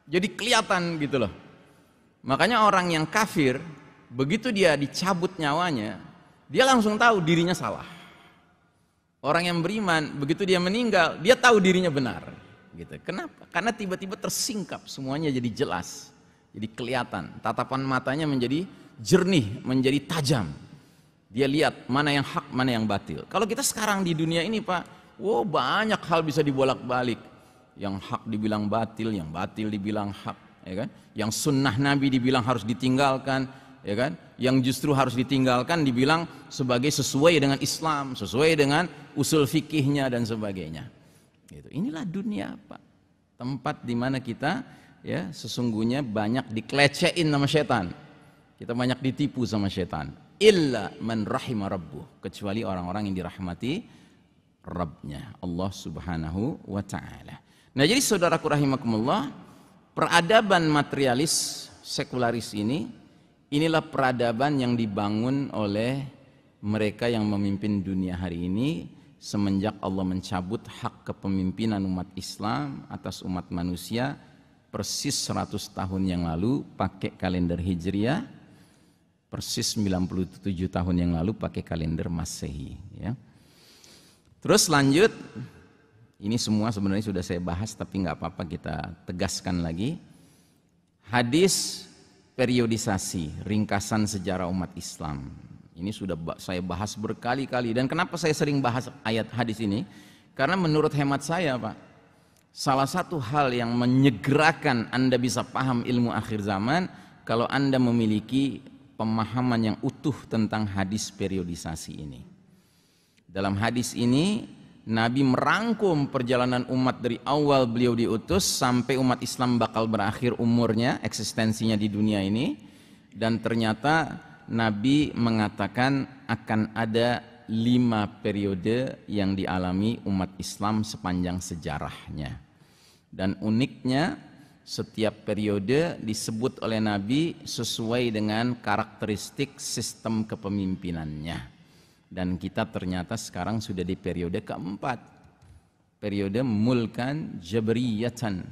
jadi kelihatan gitu loh. Makanya orang yang kafir, begitu dia dicabut nyawanya, dia langsung tahu dirinya salah. Orang yang beriman, begitu dia meninggal, dia tahu dirinya benar. Gitu. Kenapa? Karena tiba-tiba tersingkap, semuanya jadi jelas, jadi kelihatan. Tatapan matanya menjadi jernih, menjadi tajam. Dia lihat mana yang hak, mana yang batil. Kalau kita sekarang di dunia ini, Pak, wow, banyak hal bisa dibolak-balik. Yang hak dibilang batil, yang batil dibilang hak, ya kan? Yang sunnah Nabi dibilang harus ditinggalkan, ya kan? Yang justru harus ditinggalkan dibilang sebagai sesuai dengan Islam, sesuai dengan usul fikihnya dan sebagainya. Gitu. Inilah dunia, Pak. Tempat di mana kita, ya, sesungguhnya banyak dikelecehin sama setan. Kita banyak ditipu sama setan. Illa man rahima rabbuh, kecuali orang-orang yang dirahmati Rabbnya, Allah Subhanahu wa ta'ala. Nah, jadi saudaraku rahimakumullah, peradaban materialis sekularis ini, inilah peradaban yang dibangun oleh mereka yang memimpin dunia hari ini semenjak Allah mencabut hak kepemimpinan umat Islam atas umat manusia persis 100 tahun yang lalu pakai kalender Hijriah, persis 97 tahun yang lalu pakai kalender Masehi, ya. Terus lanjut, ini semua sebenarnya sudah saya bahas tapi nggak apa-apa kita tegaskan lagi. Hadis periodisasi, ringkasan sejarah umat Islam. Ini sudah saya bahas berkali-kali. Dan kenapa saya sering bahas ayat hadis ini? Karena menurut hemat saya, Pak, salah satu hal yang menyegerakan Anda bisa paham ilmu akhir zaman kalau Anda memiliki pemahaman yang utuh tentang hadis periodisasi ini. Dalam hadis ini, Nabi merangkum perjalanan umat dari awal beliau diutus sampai umat Islam bakal berakhir umurnya, eksistensinya di dunia ini. Dan ternyata Nabi mengatakan akan ada 5 periode yang dialami umat Islam sepanjang sejarahnya. Dan uniknya, setiap periode disebut oleh Nabi sesuai dengan karakteristik sistem kepemimpinannya. Dan kita ternyata sekarang sudah di periode keempat, periode mulkan jabriyatan,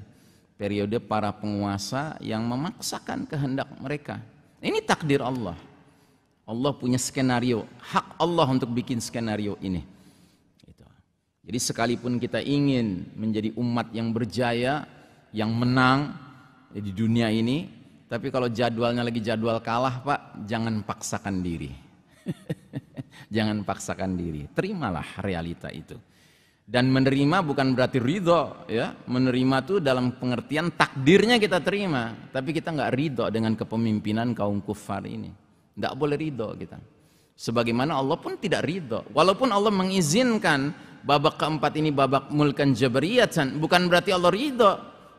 periode para penguasa yang memaksakan kehendak mereka. Ini takdir Allah. Allah punya skenario, hak Allah untuk bikin skenario ini. Jadi sekalipun kita ingin menjadi umat yang berjaya, yang menang di dunia ini, tapi kalau jadwalnya lagi jadwal kalah, Pak, jangan paksakan diri. Jangan paksakan diri, terimalah realita itu. Dan menerima bukan berarti ridho, ya. Menerima itu dalam pengertian takdirnya kita terima, tapi kita nggak ridho dengan kepemimpinan kaum kufar ini. Nggak boleh ridho kita. Sebagaimana Allah pun tidak ridho. Walaupun Allah mengizinkan babak keempat ini babak mulkan jabariyatan, bukan berarti Allah ridho.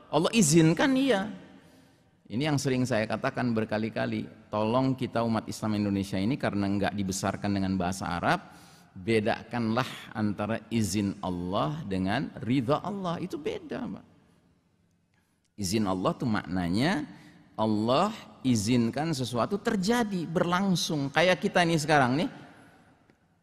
Allah izinkan, iya. Ini yang sering saya katakan berkali-kali, tolong kita umat Islam Indonesia ini karena enggak dibesarkan dengan bahasa Arab, bedakanlah antara izin Allah dengan ridha Allah, itu beda, Pak. Izin Allah itu maknanya Allah izinkan sesuatu terjadi, berlangsung. Kayak kita ini sekarang nih,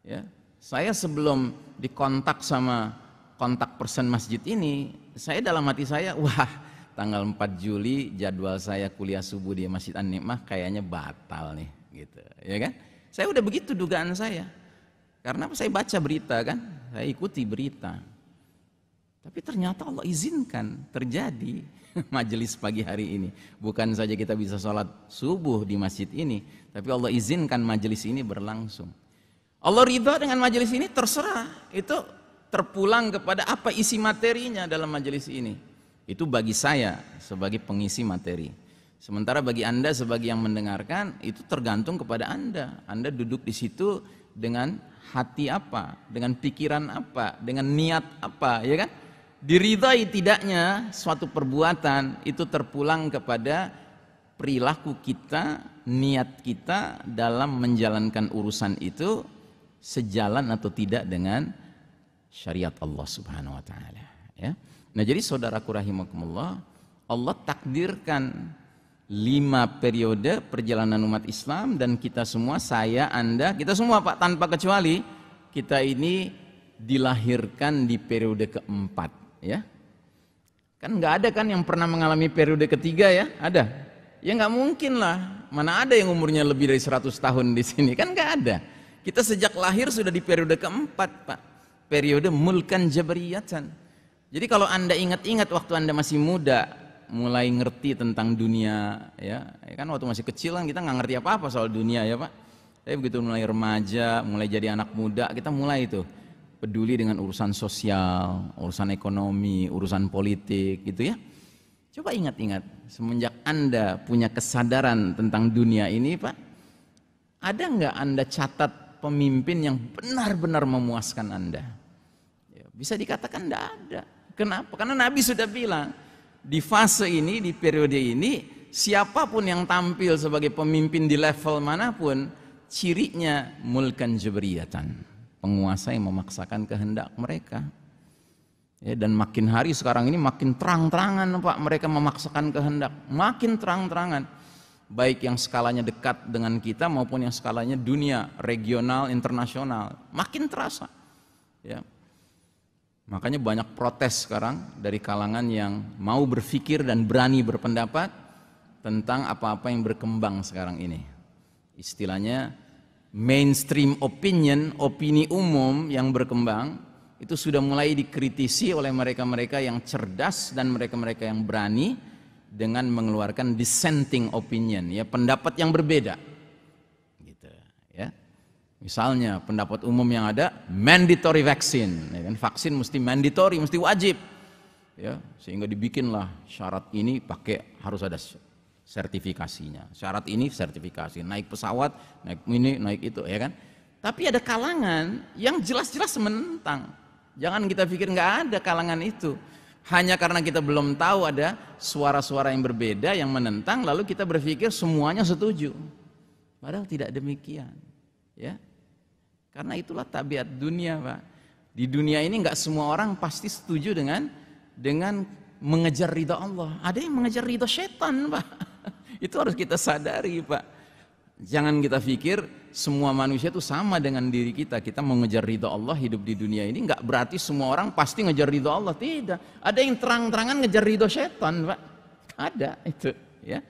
ya, saya sebelum dikontak sama kontak person masjid ini, saya dalam hati saya, wah, tanggal 4 Juli jadwal saya kuliah subuh di Masjid An-Nikmah kayaknya batal nih, gitu, ya kan? Saya udah begitu dugaan saya. Karena saya baca berita kan, saya ikuti berita. Tapi ternyata Allah izinkan terjadi majelis pagi hari ini. Bukan saja kita bisa sholat subuh di masjid ini, tapi Allah izinkan majelis ini berlangsung. Allah ridha dengan majelis ini, terserah. Itu terpulang kepada apa isi materinya dalam majelis ini. Itu bagi saya sebagai pengisi materi. Sementara bagi Anda sebagai yang mendengarkan, itu tergantung kepada Anda. Anda duduk di situ dengan hati apa, dengan pikiran apa, dengan niat apa, ya kan? Diridhai tidaknya suatu perbuatan itu terpulang kepada perilaku kita, niat kita dalam menjalankan urusan itu sejalan atau tidak dengan syariat Allah Subhanahu wa taala, ya. Nah, jadi saudaraku rahimakumullah, Allah takdirkan 5 periode perjalanan umat Islam, dan kita semua, saya, Anda, kita semua Pak, tanpa kecuali, kita ini dilahirkan di periode keempat, ya. Kan nggak ada kan yang pernah mengalami periode ketiga, ya? Ada? Ya nggak mungkin lah. Mana ada yang umurnya lebih dari 100 tahun di sini? Kan nggak ada. Kita sejak lahir sudah di periode keempat, Pak. Periode mulkan jabariyatan. Jadi kalau Anda ingat-ingat waktu Anda masih muda, mulai ngerti tentang dunia, ya kan, waktu masih kecil kan kita nggak ngerti apa-apa soal dunia, ya Pak. Tapi begitu mulai remaja, mulai jadi anak muda, kita mulai itu peduli dengan urusan sosial, urusan ekonomi, urusan politik, gitu ya. Coba ingat-ingat, semenjak Anda punya kesadaran tentang dunia ini, Pak, ada nggak Anda catat pemimpin yang benar-benar memuaskan Anda? Ya, bisa dikatakan nggak ada. Kenapa? Karena Nabi sudah bilang, di fase ini, di periode ini, siapapun yang tampil sebagai pemimpin di level manapun, cirinya mulkan jabariyatan, penguasa yang memaksakan kehendak mereka. Ya, dan makin hari sekarang ini makin terang-terangan, Pak, mereka memaksakan kehendak, makin terang-terangan, baik yang skalanya dekat dengan kita maupun yang skalanya dunia, regional, internasional, makin terasa. Ya. Makanya banyak protes sekarang dari kalangan yang mau berpikir dan berani berpendapat tentang apa-apa yang berkembang sekarang ini. Istilahnya mainstream opinion, opini umum yang berkembang, itu sudah mulai dikritisi oleh mereka-mereka yang cerdas dan mereka-mereka yang berani dengan mengeluarkan dissenting opinion, ya, pendapat yang berbeda. Gitu, ya. Misalnya pendapat umum yang ada mandatory vaccine, ya kan? Vaksin mesti mandatory, mesti wajib, ya, sehingga dibikinlah syarat ini pakai harus ada sertifikasinya, syarat ini sertifikasi, naik pesawat, naik ini, naik itu, ya kan? Tapi ada kalangan yang jelas-jelas menentang. Jangan kita pikir nggak ada kalangan itu, hanya karena kita belum tahu ada suara-suara yang berbeda yang menentang, lalu kita berpikir semuanya setuju, padahal tidak demikian, ya. Karena itulah tabiat dunia, Pak. Di dunia ini nggak semua orang pasti setuju dengan mengejar ridha Allah. Ada yang mengejar ridha setan, Pak. Itu harus kita sadari, Pak. Jangan kita pikir semua manusia itu sama dengan diri kita. Kita mengejar ridha Allah hidup di dunia ini, nggak berarti semua orang pasti ngejar ridha Allah. Tidak. Ada yang terang-terangan ngejar ridha setan, Pak. Ada itu, ya.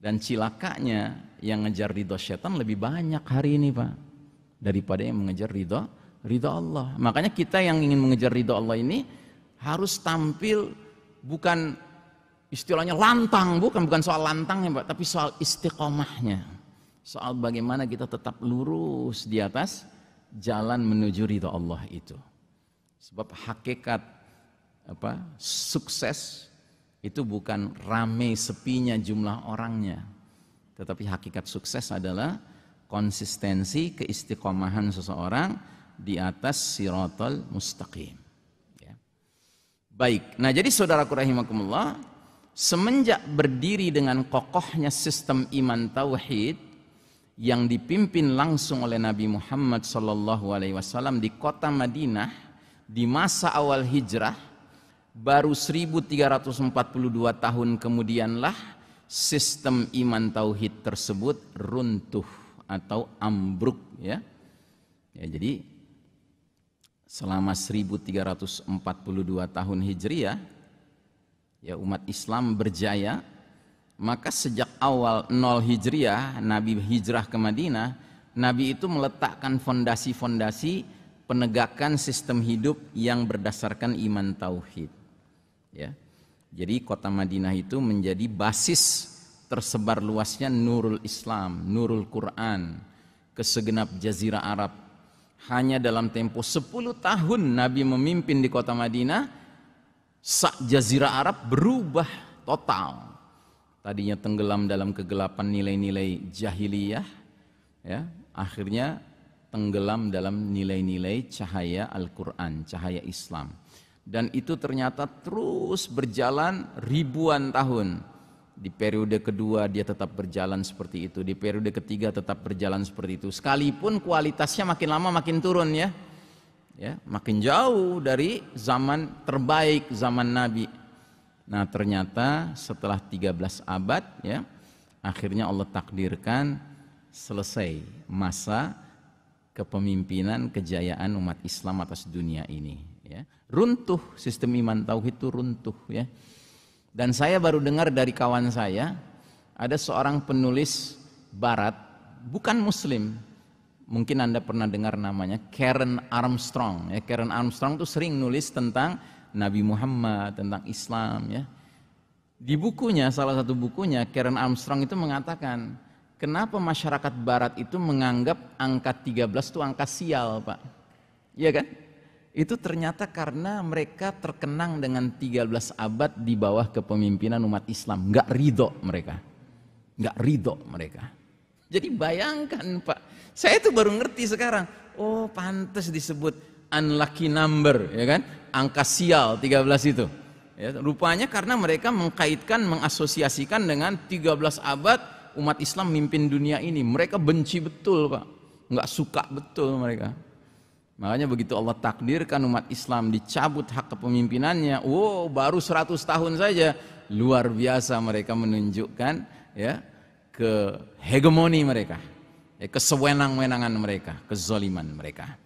Dan cilakanya yang ngejar ridha setan lebih banyak hari ini, Pak, daripada yang mengejar ridha Allah. Makanya kita yang ingin mengejar ridha Allah ini harus tampil bukan istilahnya lantang, bukan soal lantangnya, Pak, tapi soal istiqomahnya, soal bagaimana kita tetap lurus di atas jalan menuju ridha Allah itu. Sebab hakikat sukses itu bukan rame sepinya jumlah orangnya, tetapi hakikat sukses adalah konsistensi, keistiqomahan seseorang di atas siratal mustaqim, ya. Baik, nah jadi saudaraku rahimakumullah, semenjak berdiri dengan kokohnya sistem iman tauhid yang dipimpin langsung oleh Nabi Muhammad SAW di kota Madinah di masa awal hijrah, baru 1342 tahun kemudianlah sistem iman tauhid tersebut runtuh atau ambruk, ya. Jadi selama 1342 tahun Hijriah, ya, umat Islam berjaya. Maka sejak awal 0 Hijriah Nabi hijrah ke Madinah, Nabi itu meletakkan fondasi-fondasi penegakan sistem hidup yang berdasarkan iman tauhid. Ya. Jadi kota Madinah itu menjadi basis tersebar luasnya nurul Islam, nurul Quran ke segenap jazirah Arab. Hanya dalam tempo 10 tahun Nabi memimpin di kota Madinah, sak jazirah Arab berubah total. Tadinya tenggelam dalam kegelapan nilai-nilai jahiliyah, ya, akhirnya tenggelam dalam nilai-nilai cahaya Al-Quran, cahaya Islam. Dan itu ternyata terus berjalan ribuan tahun. Di periode kedua dia tetap berjalan seperti itu, di periode ketiga tetap berjalan seperti itu. Sekalipun kualitasnya makin lama makin turun, ya, makin jauh dari zaman terbaik, zaman Nabi. Nah, ternyata setelah 13 abad, ya, akhirnya Allah takdirkan selesai masa kepemimpinan kejayaan umat Islam atas dunia ini, ya. Runtuh sistem iman tauhid itu, runtuh, ya. Dan saya baru dengar dari kawan saya, ada seorang penulis barat, bukan muslim, mungkin Anda pernah dengar namanya, Karen Armstrong, ya. Karen Armstrong itu sering nulis tentang Nabi Muhammad, tentang Islam, ya. Di bukunya, salah satu bukunya, Karen Armstrong itu mengatakan, kenapa masyarakat barat itu menganggap angka 13 itu angka sial, Pak? Iya kan? Itu ternyata karena mereka terkenang dengan 13 abad di bawah kepemimpinan umat Islam. Nggak ridho mereka. Nggak ridho mereka. Jadi bayangkan, Pak, saya itu baru ngerti sekarang, oh pantas disebut unlucky number, ya kan? Angka sial 13 itu, ya, rupanya karena mereka mengkaitkan, mengasosiasikan dengan 13 abad umat Islam mimpin dunia ini. Mereka benci betul, Pak, nggak suka betul mereka. Makanya begitu Allah takdirkan umat Islam dicabut hak kepemimpinannya, wow, baru 100 tahun saja luar biasa mereka menunjukkan, ya, ke hegemoni mereka, ya, kesewenang-wenangan mereka, kezaliman mereka.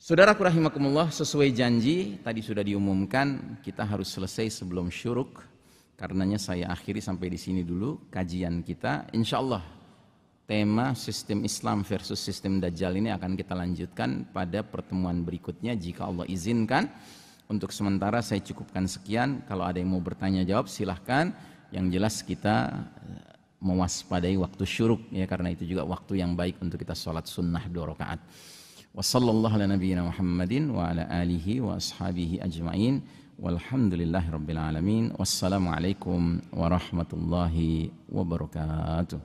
Saudaraku rahimakumullah, sesuai janji tadi sudah diumumkan kita harus selesai sebelum syuruk. Karenanya saya akhiri sampai di sini dulu kajian kita. Insyaallah tema sistem Islam versus sistem Dajjal ini akan kita lanjutkan pada pertemuan berikutnya jika Allah izinkan. Untuk sementara saya cukupkan sekian. Kalau ada yang mau bertanya jawab silahkan. Yang jelas kita mewaspadai waktu syuruk, ya, karena itu juga waktu yang baik untuk kita sholat sunnah 2 rakaat. Wa sallallahu ala nabiyyina Muhammadin wa ala alihi wa ashabihi ajma'in walhamdulillahi rabbil alamin. Wassalamualaikum warahmatullahi wabarakatuh.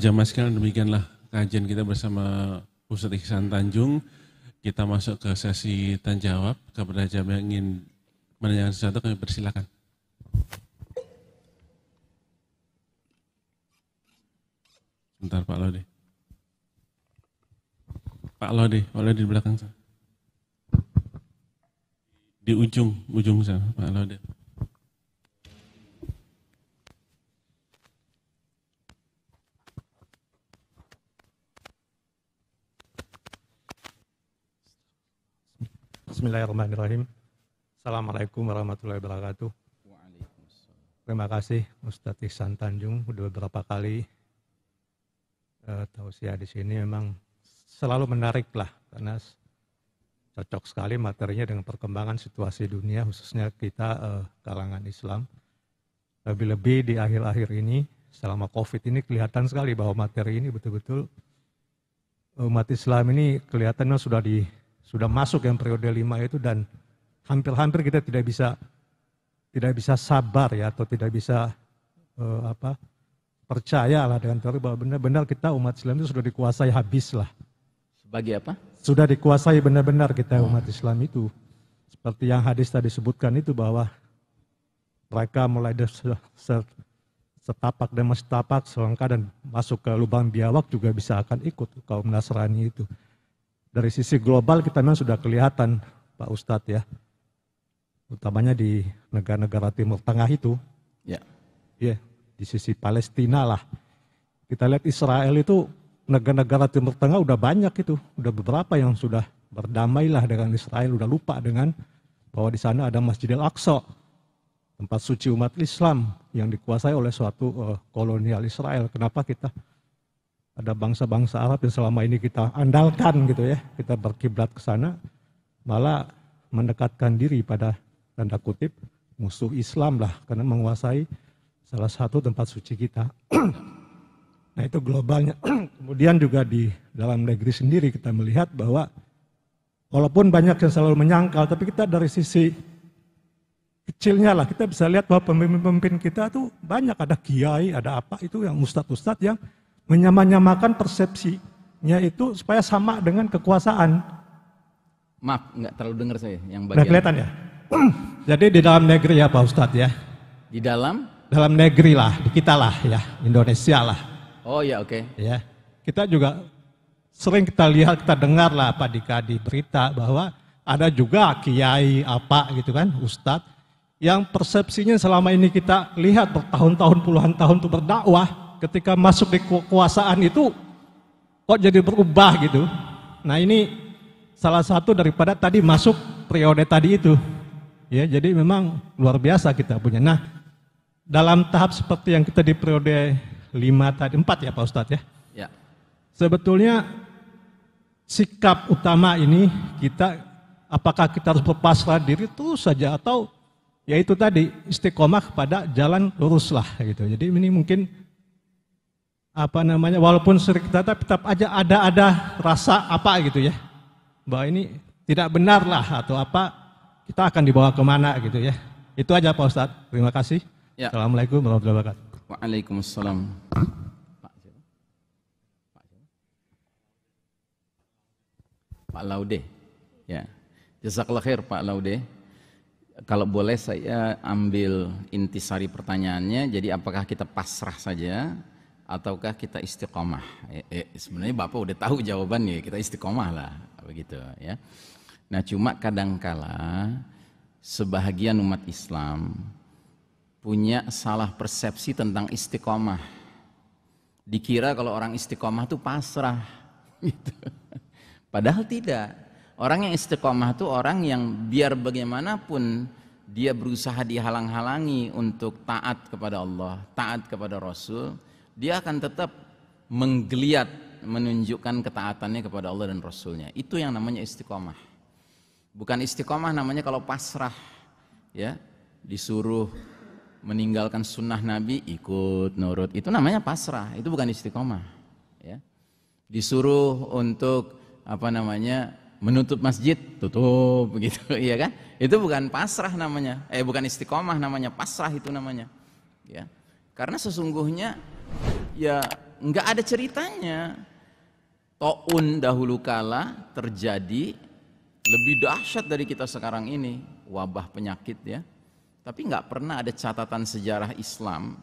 Jamaah sekalian, demikianlah kajian kita bersama Ustaz Ihsan Tanjung. Kita masuk ke sesi tanya jawab. Kepada jamaah yang ingin menanyakan sesuatu, kami persilakan. Bentar Pak Lodi. Pak Lodi di belakang sana. Di ujung sana, Pak Lodi. Bismillahirrahmanirrahim. Assalamualaikum warahmatullahi wabarakatuh. Terima kasih Ustadz Ihsan Tanjung, udah beberapa kali tausiah di sini. Memang selalu menarik lah, karena cocok sekali materinya dengan perkembangan situasi dunia, khususnya kita kalangan Islam. Lebih-lebih di akhir-akhir ini, selama COVID ini kelihatan sekali bahwa materi ini betul-betul umat Islam ini kelihatannya sudah masuk yang periode 5 itu, dan hampir-hampir kita tidak bisa sabar, ya, atau tidak bisa percaya lah dengan teori bahwa benar-benar kita umat Islam itu sudah dikuasai habis lah. Sebagai apa? Sudah dikuasai benar-benar kita umat Islam itu. Seperti yang hadis tadi sebutkan itu, bahwa mereka mulai setapak dan setapak, selangkah dan masuk ke lubang biawak juga bisa akan ikut kaum Nasrani itu. Dari sisi global kita memang sudah kelihatan Pak Ustadz, ya, utamanya di negara-negara Timur Tengah itu, ya, di sisi Palestina lah. Kita lihat Israel itu, negara-negara Timur Tengah udah banyak itu, udah beberapa yang sudah berdamai lah dengan Israel, udah lupa dengan bahwa di sana ada Masjidil Aqsa, tempat suci umat Islam yang dikuasai oleh suatu kolonial Israel. Kenapa kita ada bangsa-bangsa Arab yang selama ini kita andalkan gitu ya, kita berkiblat ke sana, malah mendekatkan diri pada tanda kutip musuh Islam lah, karena menguasai salah satu tempat suci kita. Nah itu globalnya. Kemudian juga di dalam negeri sendiri kita melihat bahwa walaupun banyak yang selalu menyangkal, tapi kita dari sisi kecilnya lah, kita bisa lihat bahwa pemimpin-pemimpin kita tuh banyak, ada kiai, ada apa, itu yang ustadz-ustadz yang menyamakan persepsinya itu supaya sama dengan kekuasaan. Maaf, nggak terlalu dengar saya yang Udah bagian. kelihatan ya? Jadi di dalam negeri ya Pak Ustadz ya. Di dalam? Dalam negeri lah, di kita lah ya, Indonesia lah. Oh ya, oke. Ya, kita juga sering kita lihat, kita dengar lah apa di berita bahwa ada juga kiai apa gitu kan, Ustadz, yang persepsinya selama ini kita lihat bertahun-tahun, puluhan tahun untuk berdakwah, ketika masuk di kekuasaan itu kok jadi berubah gitu. Nah ini salah satu daripada tadi masuk periode tadi itu. Ya, jadi memang luar biasa kita punya. Nah, dalam tahap seperti yang kita di periode 4 ya Pak Ustadz ya. Ya. Sebetulnya sikap utama ini kita, apakah kita harus berpasrah diri terus saja atau ya itu tadi istiqomah pada jalan lurus lah gitu. Jadi ini mungkin walaupun sering kita tetap aja ada rasa apa gitu ya, bahwa ini tidak benar lah atau apa, kita akan dibawa kemana gitu ya. Itu aja Pak Ustadz, terima kasih. Ya. Assalamualaikum warahmatullahi wabarakatuh. Waalaikumsalam. Pak Laude. Ya. Jazakallah khair Pak Laude. Kalau boleh saya ambil intisari pertanyaannya, jadi apakah kita pasrah saja ataukah kita istiqomah? Sebenarnya Bapak udah tahu jawabannya, kita istiqomah lah, begitu ya. Nah cuma kadangkala sebahagian umat Islam punya salah persepsi tentang istiqomah. Dikira kalau orang istiqomah itu pasrah, gitu. Padahal tidak. Orang yang istiqomah itu orang yang biar bagaimanapun dia berusaha dihalang-halangi untuk taat kepada Allah, taat kepada Rasul, dia akan tetap menggeliat menunjukkan ketaatannya kepada Allah dan Rasulnya. Itu yang namanya istiqomah. Bukan istiqomah namanya kalau pasrah, ya, disuruh meninggalkan sunnah Nabi ikut nurut, itu namanya pasrah. Itu bukan istiqomah, ya. Disuruh untuk menutup masjid, tutup begitu, iya kan? Itu bukan pasrah namanya, bukan istiqomah namanya, pasrah itu namanya, ya. Karena sesungguhnya ya nggak ada ceritanya. Taun dahulu kala terjadi lebih dahsyat dari kita sekarang ini, wabah penyakit ya. Tapi nggak pernah ada catatan sejarah Islam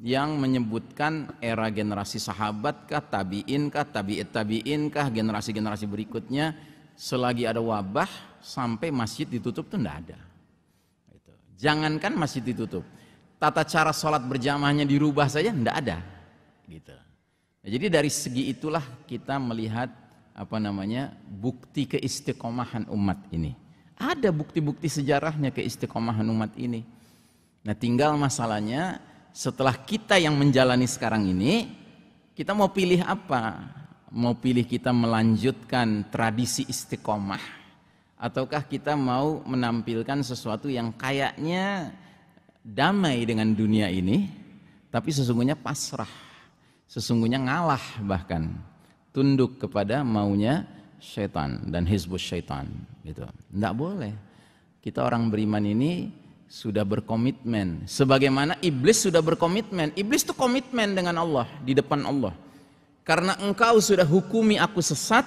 yang menyebutkan era generasi sahabat kah, tabi'in kah, tabi'in kah, generasi-generasi berikutnya selagi ada wabah sampai masjid ditutup tuh nggak ada. Jangankan masjid ditutup, tata cara sholat berjamaahnya dirubah saja nggak ada. Gitu. Nah, jadi dari segi itulah kita melihat bukti keistiqomahan umat ini. Ada bukti-bukti sejarahnya keistiqomahan umat ini. Nah, tinggal masalahnya setelah kita yang menjalani sekarang ini, kita mau pilih apa? Mau pilih kita melanjutkan tradisi istiqomah, ataukah kita mau menampilkan sesuatu yang kayaknya damai dengan dunia ini, tapi sesungguhnya pasrah, sesungguhnya ngalah, bahkan tunduk kepada maunya syaitan dan hizbus syaitan, gitu. Nggak boleh. Kita orang beriman ini sudah berkomitmen, sebagaimana iblis sudah berkomitmen. Iblis itu komitmen dengan Allah, di depan Allah. Karena engkau sudah hukumi aku sesat,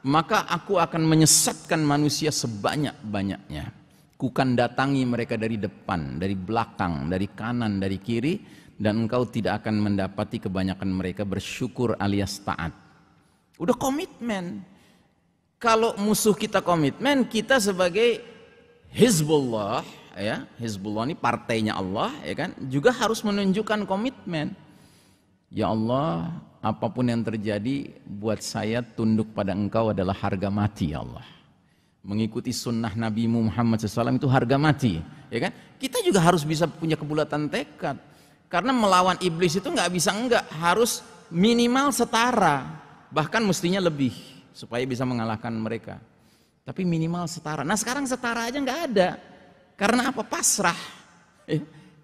maka aku akan menyesatkan manusia sebanyak-banyaknya. Kukan datangi mereka dari depan, dari belakang, dari kanan, dari kiri, dan engkau tidak akan mendapati kebanyakan mereka bersyukur alias taat. Udah komitmen. Kalau musuh kita komitmen, kita sebagai Hizbullah, ya, Hizbullah ini partainya Allah, ya kan, juga harus menunjukkan komitmen. Ya Allah, apapun yang terjadi buat saya tunduk pada engkau adalah harga mati, ya Allah. Mengikuti sunnah Nabi Muhammad SAW itu harga mati, ya kan? Kita juga harus bisa punya kebulatan tekad, karena melawan iblis itu nggak bisa enggak, harus minimal setara, bahkan mestinya lebih supaya bisa mengalahkan mereka. Tapi minimal setara. Nah sekarang setara aja nggak ada, karena apa? Pasrah.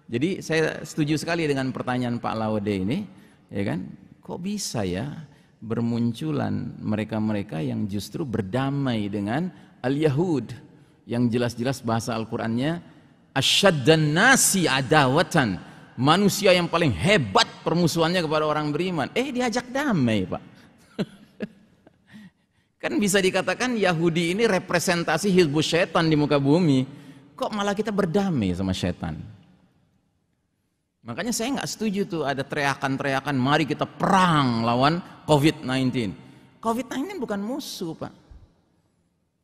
Jadi saya setuju sekali dengan pertanyaan Pak Laude ini, ya kan? Kok bisa ya bermunculan mereka-mereka yang justru berdamai dengan Al-Yahud, yang jelas-jelas bahasa Al-Qur'annya asyaddan nasi adawatan, manusia yang paling hebat permusuhannya kepada orang beriman. Diajak damai, Pak. Kan bisa dikatakan Yahudi ini representasi hizbus syaitan di muka bumi. Kok malah kita berdamai sama syaitan? Makanya saya nggak setuju tuh ada teriakan-teriakan mari kita perang lawan COVID-19. COVID-19 bukan musuh, Pak.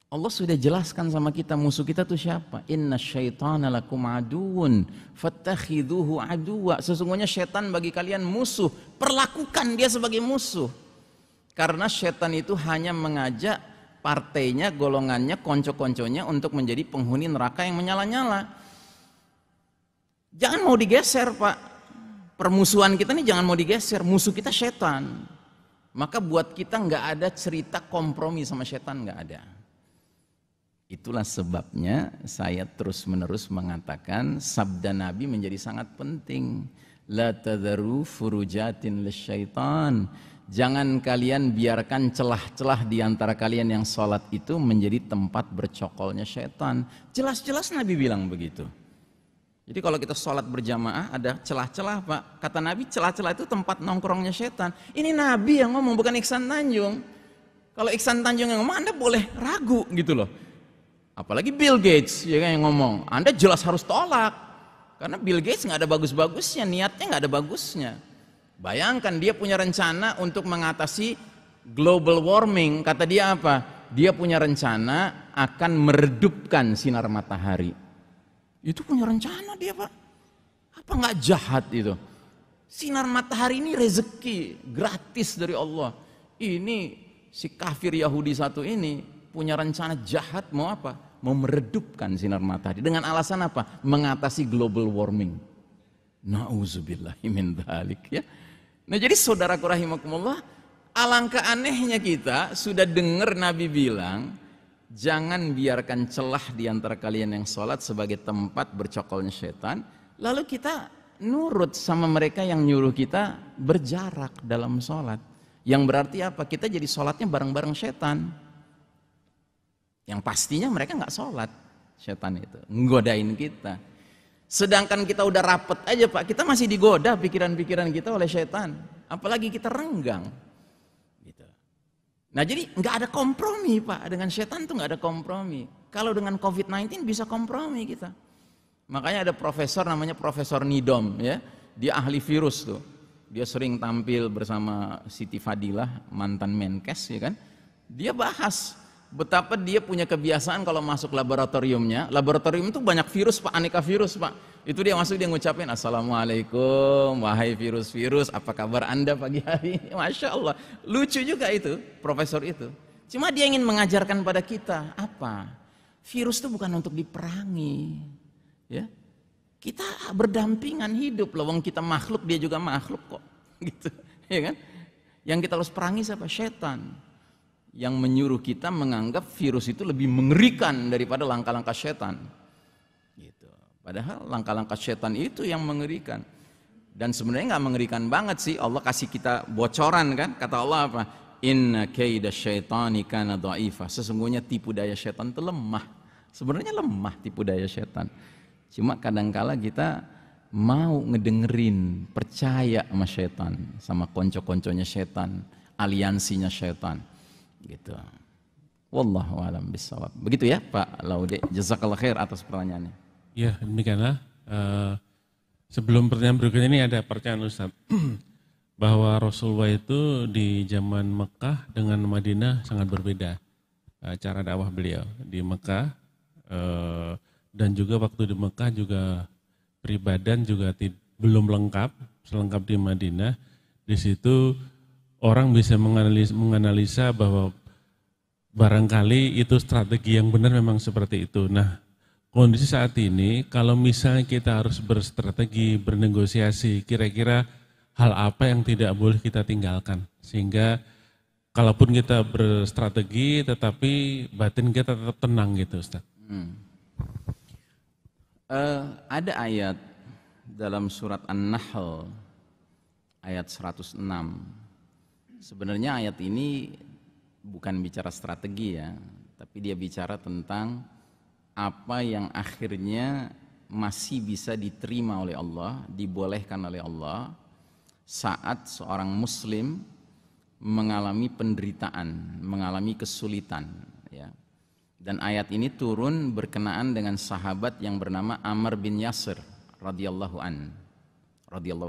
Allah sudah jelaskan sama kita musuh kita tuh siapa. Inna syaitana lakum aduun fattakhidhuhu aduwa. Sesungguhnya syaitan bagi kalian musuh, perlakukan dia sebagai musuh. Karena syaitan itu hanya mengajak partainya, golongannya, konco-konconya untuk menjadi penghuni neraka yang menyala-nyala. Jangan mau digeser, Pak. Permusuhan kita nih jangan mau digeser, musuh kita syaitan. Maka buat kita nggak ada cerita kompromi sama syaitan, nggak ada. Itulah sebabnya saya terus-menerus mengatakan sabda Nabi menjadi sangat penting. La tadharu furujatin lisyaitan. Jangan kalian biarkan celah-celah di antara kalian yang sholat itu menjadi tempat bercokolnya syaitan. Jelas-jelas Nabi bilang begitu. Jadi kalau kita sholat berjamaah ada celah-celah, Pak. Kata Nabi celah-celah itu tempat nongkrongnya syaitan. Ini Nabi yang ngomong, bukan Iksan Tanjung. Kalau Iksan Tanjung yang ngomong Anda boleh ragu gitu loh. Apalagi Bill Gates ya kan yang ngomong, Anda jelas harus tolak. Karena Bill Gates nggak ada bagus-bagusnya, niatnya nggak ada bagusnya. Bayangkan dia punya rencana untuk mengatasi global warming. Kata dia apa? Dia punya rencana akan meredupkan sinar matahari. Itu punya rencana dia, Pak. Apa nggak jahat itu? Sinar matahari ini rezeki gratis dari Allah. Ini si kafir Yahudi satu ini punya rencana jahat mau apa? Mau meredupkan sinar matahari dengan alasan apa? Mengatasi global warming. Nauzubillahi min dzalik ya. Nah, jadi saudaraku rahimakumullah, alangkah anehnya kita sudah dengar Nabi bilang, jangan biarkan celah di antara kalian yang sholat sebagai tempat bercokolnya setan, lalu kita nurut sama mereka yang nyuruh kita berjarak dalam sholat. Yang berarti apa? Kita jadi sholatnya bareng-bareng setan. Yang pastinya mereka nggak sholat, setan itu nggodain kita. Sedangkan kita udah rapet aja, Pak, kita masih digoda pikiran-pikiran kita oleh setan. Apalagi kita renggang. Gitu. Nah jadi nggak ada kompromi, Pak, dengan setan tuh nggak ada kompromi. Kalau dengan COVID-19 bisa kompromi kita. Makanya ada profesor namanya Profesor Nidom, ya, dia ahli virus tuh. Dia sering tampil bersama Siti Fadilah, mantan Menkes, ya kan. Dia bahas betapa dia punya kebiasaan kalau masuk laboratoriumnya. Laboratorium itu banyak virus, Pak, aneka virus, Pak. Itu dia masuk, dia ngucapin Assalamualaikum, wahai virus-virus, apa kabar Anda pagi hari ini? Masya Allah, lucu juga itu, profesor itu. Cuma dia ingin mengajarkan pada kita, apa? Virus itu bukan untuk diperangi, ya. Kita berdampingan hidup, lawang kita makhluk, dia juga makhluk kok, gitu, ya kan? Yang kita harus perangi siapa? Setan. Yang menyuruh kita menganggap virus itu lebih mengerikan daripada langkah-langkah setan. Gitu. Padahal langkah-langkah setan itu yang mengerikan. Dan sebenarnya nggak mengerikan banget sih. Allah kasih kita bocoran kan. Kata Allah apa? Inna kaida syaitani kana dha'ifa. Sesungguhnya tipu daya setan itu lemah. Sebenarnya lemah tipu daya setan. Cuma kadangkala kita mau ngedengerin, percaya sama setan, sama konco-konconya setan, aliansinya setan. Gitu. Wallahu a'lam bishawab. Begitu ya Pak Laude. Jazakallah khair atas pertanyaannya. Ya, demikianlah. Sebelum pertanyaan berikutnya ini ada pertanyaan Ustaz. Bahwa Rasulullah itu di zaman Mekah dengan Madinah sangat berbeda cara dakwah beliau. Di Mekah dan juga waktu di Mekah juga peribadan juga belum lengkap, selengkap di Madinah. Di situ orang bisa menganalisa bahwa barangkali itu strategi yang benar memang seperti itu. Nah, kondisi saat ini kalau misalnya kita harus berstrategi, bernegosiasi, kira-kira hal apa yang tidak boleh kita tinggalkan sehingga kalaupun kita berstrategi tetapi batin kita tetap tenang gitu, Ustaz. Ada ayat dalam surat An-Nahl ayat 106. Sebenarnya ayat ini bukan bicara strategi ya, tapi dia bicara tentang apa yang akhirnya masih bisa diterima oleh Allah, dibolehkan oleh Allah saat seorang muslim mengalami penderitaan, mengalami kesulitan ya. Dan ayat ini turun berkenaan dengan sahabat yang bernama Ammar bin Yasir radhiyallahu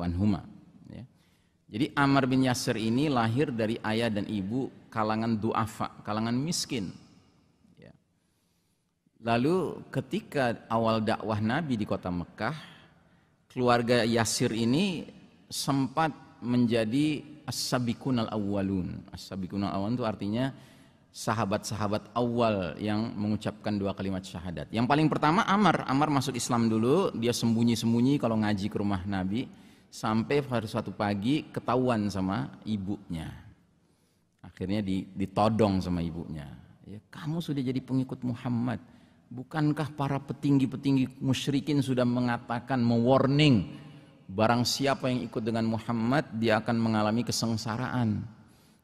anhuma ya. Jadi Ammar bin Yasir ini lahir dari ayah dan ibu kalangan du'afa, kalangan miskin ya. Lalu ketika awal dakwah Nabi di kota Mekah, keluarga Yasir ini sempat menjadi as-sabiqun al-awwalun. As-sabiqun al-awwalun itu artinya sahabat-sahabat awal yang mengucapkan 2 kalimat syahadat. Yang paling pertama Ammar masuk Islam dulu, dia sembunyi-sembunyi kalau ngaji ke rumah Nabi, sampai pada suatu pagi ketahuan sama ibunya. Akhirnya ditodong sama ibunya. Ya, kamu sudah jadi pengikut Muhammad. Bukankah para petinggi-petinggi musyrikin sudah mengatakan, mewarning, barang siapa yang ikut dengan Muhammad dia akan mengalami kesengsaraan.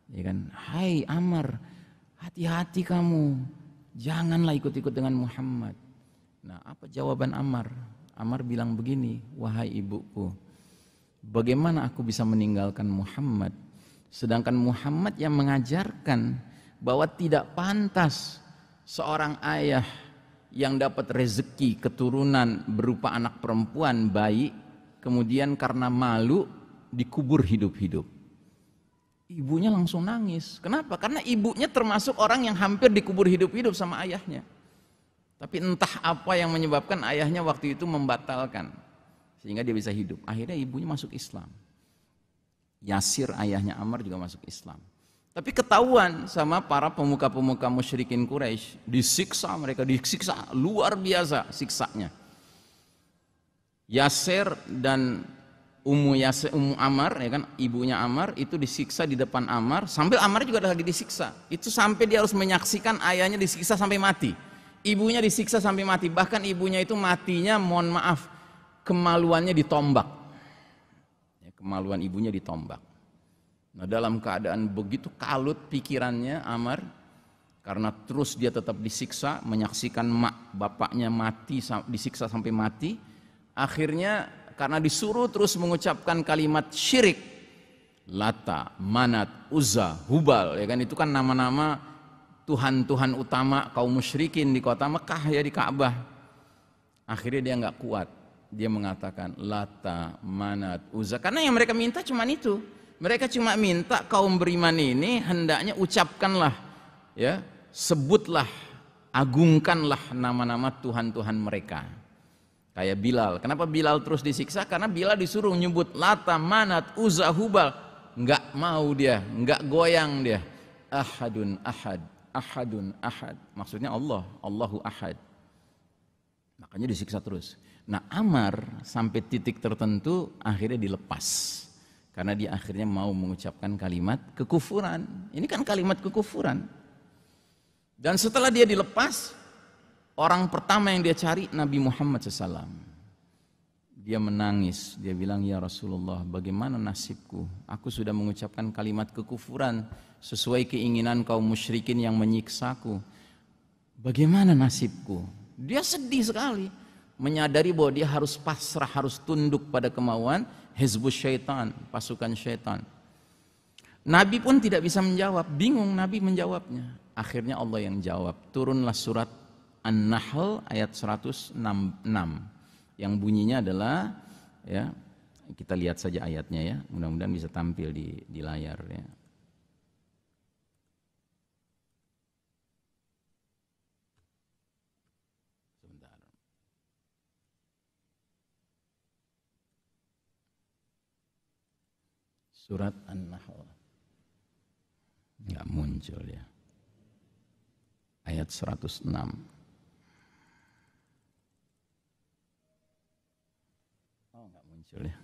Ya kan? Hai Ammar, hati-hati kamu, janganlah ikut-ikut dengan Muhammad. Nah, apa jawaban Ammar? Ammar bilang begini, wahai ibuku, bagaimana aku bisa meninggalkan Muhammad, sedangkan Muhammad yang mengajarkan bahwa tidak pantas seorang ayah yang dapat rezeki keturunan berupa anak perempuan bayi, kemudian karena malu dikubur hidup-hidup. Ibunya langsung nangis. Kenapa? Karena ibunya termasuk orang yang hampir dikubur hidup-hidup sama ayahnya. Tapi entah apa yang menyebabkan ayahnya waktu itu membatalkan, sehingga dia bisa hidup. Akhirnya ibunya masuk Islam. Yasir ayahnya Ammar juga masuk Islam. Tapi ketahuan sama para pemuka-pemuka musyrikin Quraisy, disiksa, mereka disiksa luar biasa siksanya. Yasir dan Ummu Ammar ya kan, ibunya Ammar itu disiksa di depan Ammar, sambil Ammar juga lagi disiksa. Itu sampai dia harus menyaksikan ayahnya disiksa sampai mati. Ibunya disiksa sampai mati, bahkan ibunya itu matinya, mohon maaf, kemaluannya ditombak. Ya, kemaluan ibunya ditombak. Nah, dalam keadaan begitu kalut pikirannya Ammar, karena terus dia tetap disiksa, menyaksikan bapaknya mati, disiksa sampai mati. Akhirnya karena disuruh terus mengucapkan kalimat syirik, Lata, Manat, Uzza, Hubal, ya kan, itu kan nama-nama Tuhan-Tuhan utama kaum musyrikin di kota Mekah ya, di Ka'bah. Akhirnya dia nggak kuat, dia mengatakan Lata, Manat, Uzza, karena yang mereka minta cuma itu. Mereka cuma minta kaum beriman ini hendaknya ucapkanlah ya, sebutlah, agungkanlah nama-nama Tuhan-Tuhan mereka. Kayak Bilal. Kenapa Bilal terus disiksa? Karena Bilal disuruh nyebut Lata, Manat, Uzza, Hubal. Enggak mau dia, enggak goyang dia. Ahadun ahad, ahadun ahad. Maksudnya Allah, Allahu ahad. Makanya disiksa terus. Nah, Ammar sampai titik tertentu akhirnya dilepas. Karena dia akhirnya mau mengucapkan kalimat kekufuran. Ini kan kalimat kekufuran. Dan setelah dia dilepas, orang pertama yang dia cari Nabi Muhammad SAW. Dia menangis, dia bilang, ya Rasulullah, bagaimana nasibku? Aku sudah mengucapkan kalimat kekufuran sesuai keinginan kaum musyrikin yang menyiksaku. Bagaimana nasibku? Dia sedih sekali, menyadari bahwa dia harus pasrah, harus tunduk pada kemauan Hizbus Syaitan, pasukan syaitan. Nabi pun tidak bisa menjawab, bingung Nabi menjawabnya. Akhirnya Allah yang jawab, turunlah surat An-Nahl ayat 106 yang bunyinya adalah ya, kita lihat saja ayatnya ya, mudah-mudahan bisa tampil di layar ya. Sebentar. Surat An-Nahl nggak muncul ya. ayat 106. Oh, enggak muncul ya.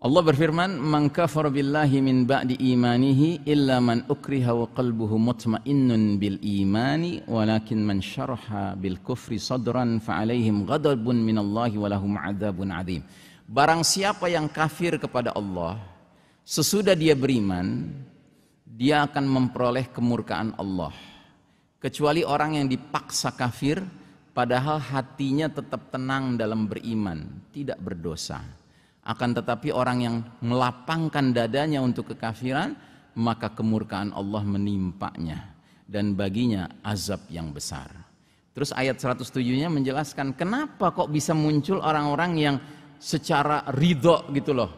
Allah berfirman, "Man kafara billahi min ba'di imanihi illa man ukriha wa qalbuhu mutmainnun bil imani walakin man syaraha bil kufri sadran fa alaihim ghadabun minallahi wa lahum adzabun adzim." Barang siapa yang kafir kepada Allah sesudah dia beriman, dia akan memperoleh kemurkaan Allah. Kecuali orang yang dipaksa kafir padahal hatinya tetap tenang dalam beriman, tidak berdosa. Akan tetapi orang yang melapangkan dadanya untuk kekafiran, maka kemurkaan Allah menimpanya dan baginya azab yang besar. Terus ayat 107-nya menjelaskan kenapa kok bisa muncul orang-orang yang secara ridho gitu loh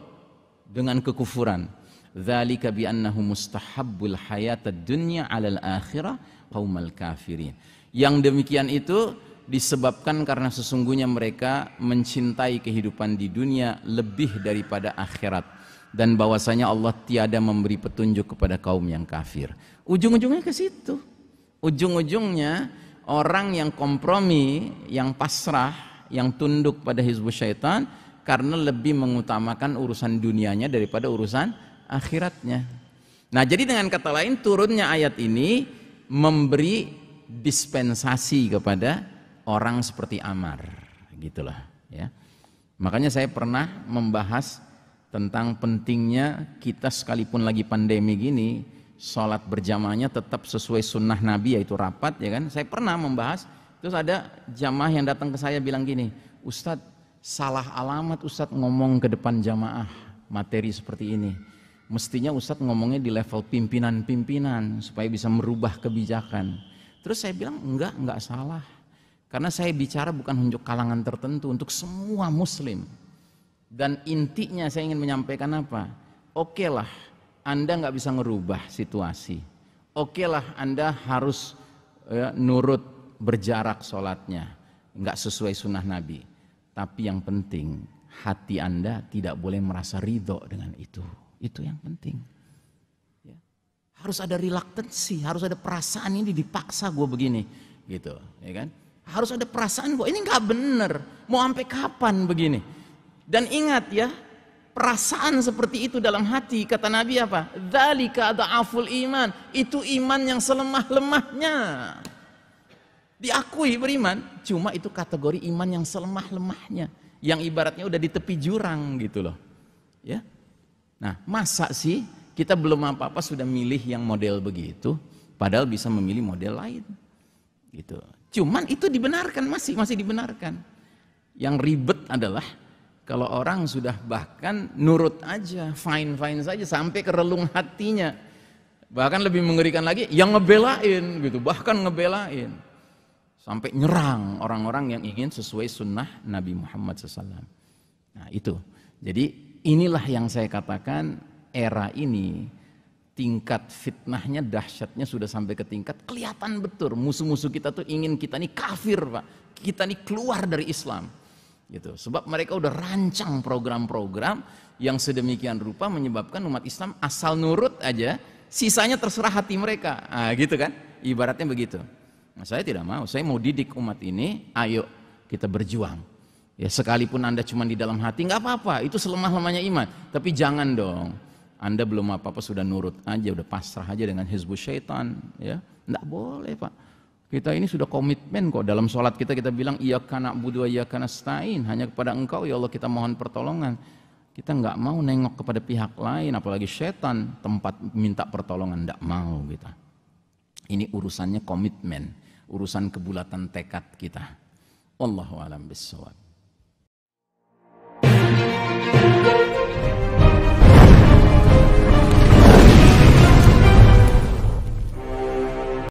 dengan kekufuran. Dzalika bi annahu mustahabbul hayatad dunya 'alal akhirah qaumal kafirin. Yang demikian itu disebabkan karena sesungguhnya mereka mencintai kehidupan di dunia lebih daripada akhirat, dan bahwasanya Allah tiada memberi petunjuk kepada kaum yang kafir. Ujung-ujungnya ke situ. Ujung-ujungnya orang yang kompromi, yang pasrah, yang tunduk pada hizbus syaitan karena lebih mengutamakan urusan dunianya daripada urusan akhiratnya. Nah, jadi dengan kata lain turunnya ayat ini memberi dispensasi kepada orang seperti Ammar, gitulah ya. Makanya saya pernah membahas tentang pentingnya kita sekalipun lagi pandemi gini, sholat berjamaahnya tetap sesuai sunnah Nabi, yaitu rapat, ya kan. Saya pernah membahas, terus ada jamaah yang datang ke saya bilang gini, "Ustadz, salah alamat Ustadz ngomong ke depan jamaah materi seperti ini. Mestinya Ustadz ngomongnya di level pimpinan-pimpinan supaya bisa merubah kebijakan." Terus saya bilang, enggak salah. Karena saya bicara bukan untuk kalangan tertentu, untuk semua muslim. Dan intinya saya ingin menyampaikan apa? Oke lah, Anda nggak bisa ngerubah situasi. Oke lah, Anda harus nurut berjarak sholatnya, nggak sesuai sunnah Nabi. Tapi yang penting, hati Anda tidak boleh merasa ridho dengan itu. Itu yang penting. Ya. Harus ada reluctancy, harus ada perasaan ini dipaksa gue begini, gitu, ya kan? Harus ada perasaan bahwa ini nggak benar, mau sampai kapan begini. Dan ingat ya, perasaan seperti itu dalam hati, kata Nabi apa? Dzalika dha'aful iman, itu iman yang selemah-lemahnya. Diakui beriman, cuma itu kategori iman yang selemah-lemahnya, yang ibaratnya udah di tepi jurang gitu loh. Ya. Nah, masa sih kita belum apa-apa sudah milih yang model begitu, padahal bisa memilih model lain. Gitu. Cuman itu dibenarkan, masih dibenarkan. Yang ribet adalah kalau orang sudah bahkan nurut aja, fine saja sampai ke relung hatinya. Bahkan lebih mengerikan lagi yang ngebelain gitu, bahkan ngebelain. Sampai nyerang orang-orang yang ingin sesuai sunnah Nabi Muhammad SAW. Nah itu, jadi inilah yang saya katakan era ini tingkat fitnahnya, dahsyatnya sudah sampai ke tingkat kelihatan betul musuh-musuh kita tuh ingin kita nih kafir Pak, kita nih keluar dari Islam gitu. Sebab mereka udah rancang program-program yang sedemikian rupa menyebabkan umat Islam asal nurut aja, sisanya terserah hati mereka. Nah, gitu kan, ibaratnya begitu. Nah, saya tidak mau, saya mau didik umat ini, ayo kita berjuang. Ya sekalipun Anda cuma di dalam hati nggak apa-apa, itu selemah-lemahnya iman. Tapi jangan dong, Anda belum apa-apa sudah nurut aja, udah pasrah aja dengan hizbus syaitan, ya nggak boleh Pak. Kita ini sudah komitmen kok, dalam sholat kita bilang iyyaka na'budu wa iyyaka nasta'in, hanya kepada Engkau ya Allah kita mohon pertolongan. Kita nggak mau nengok kepada pihak lain, apalagi syaitan tempat minta pertolongan, nggak mau kita. Ini urusannya komitmen, urusan kebulatan tekad kita. Wallahu a'lam bishawab.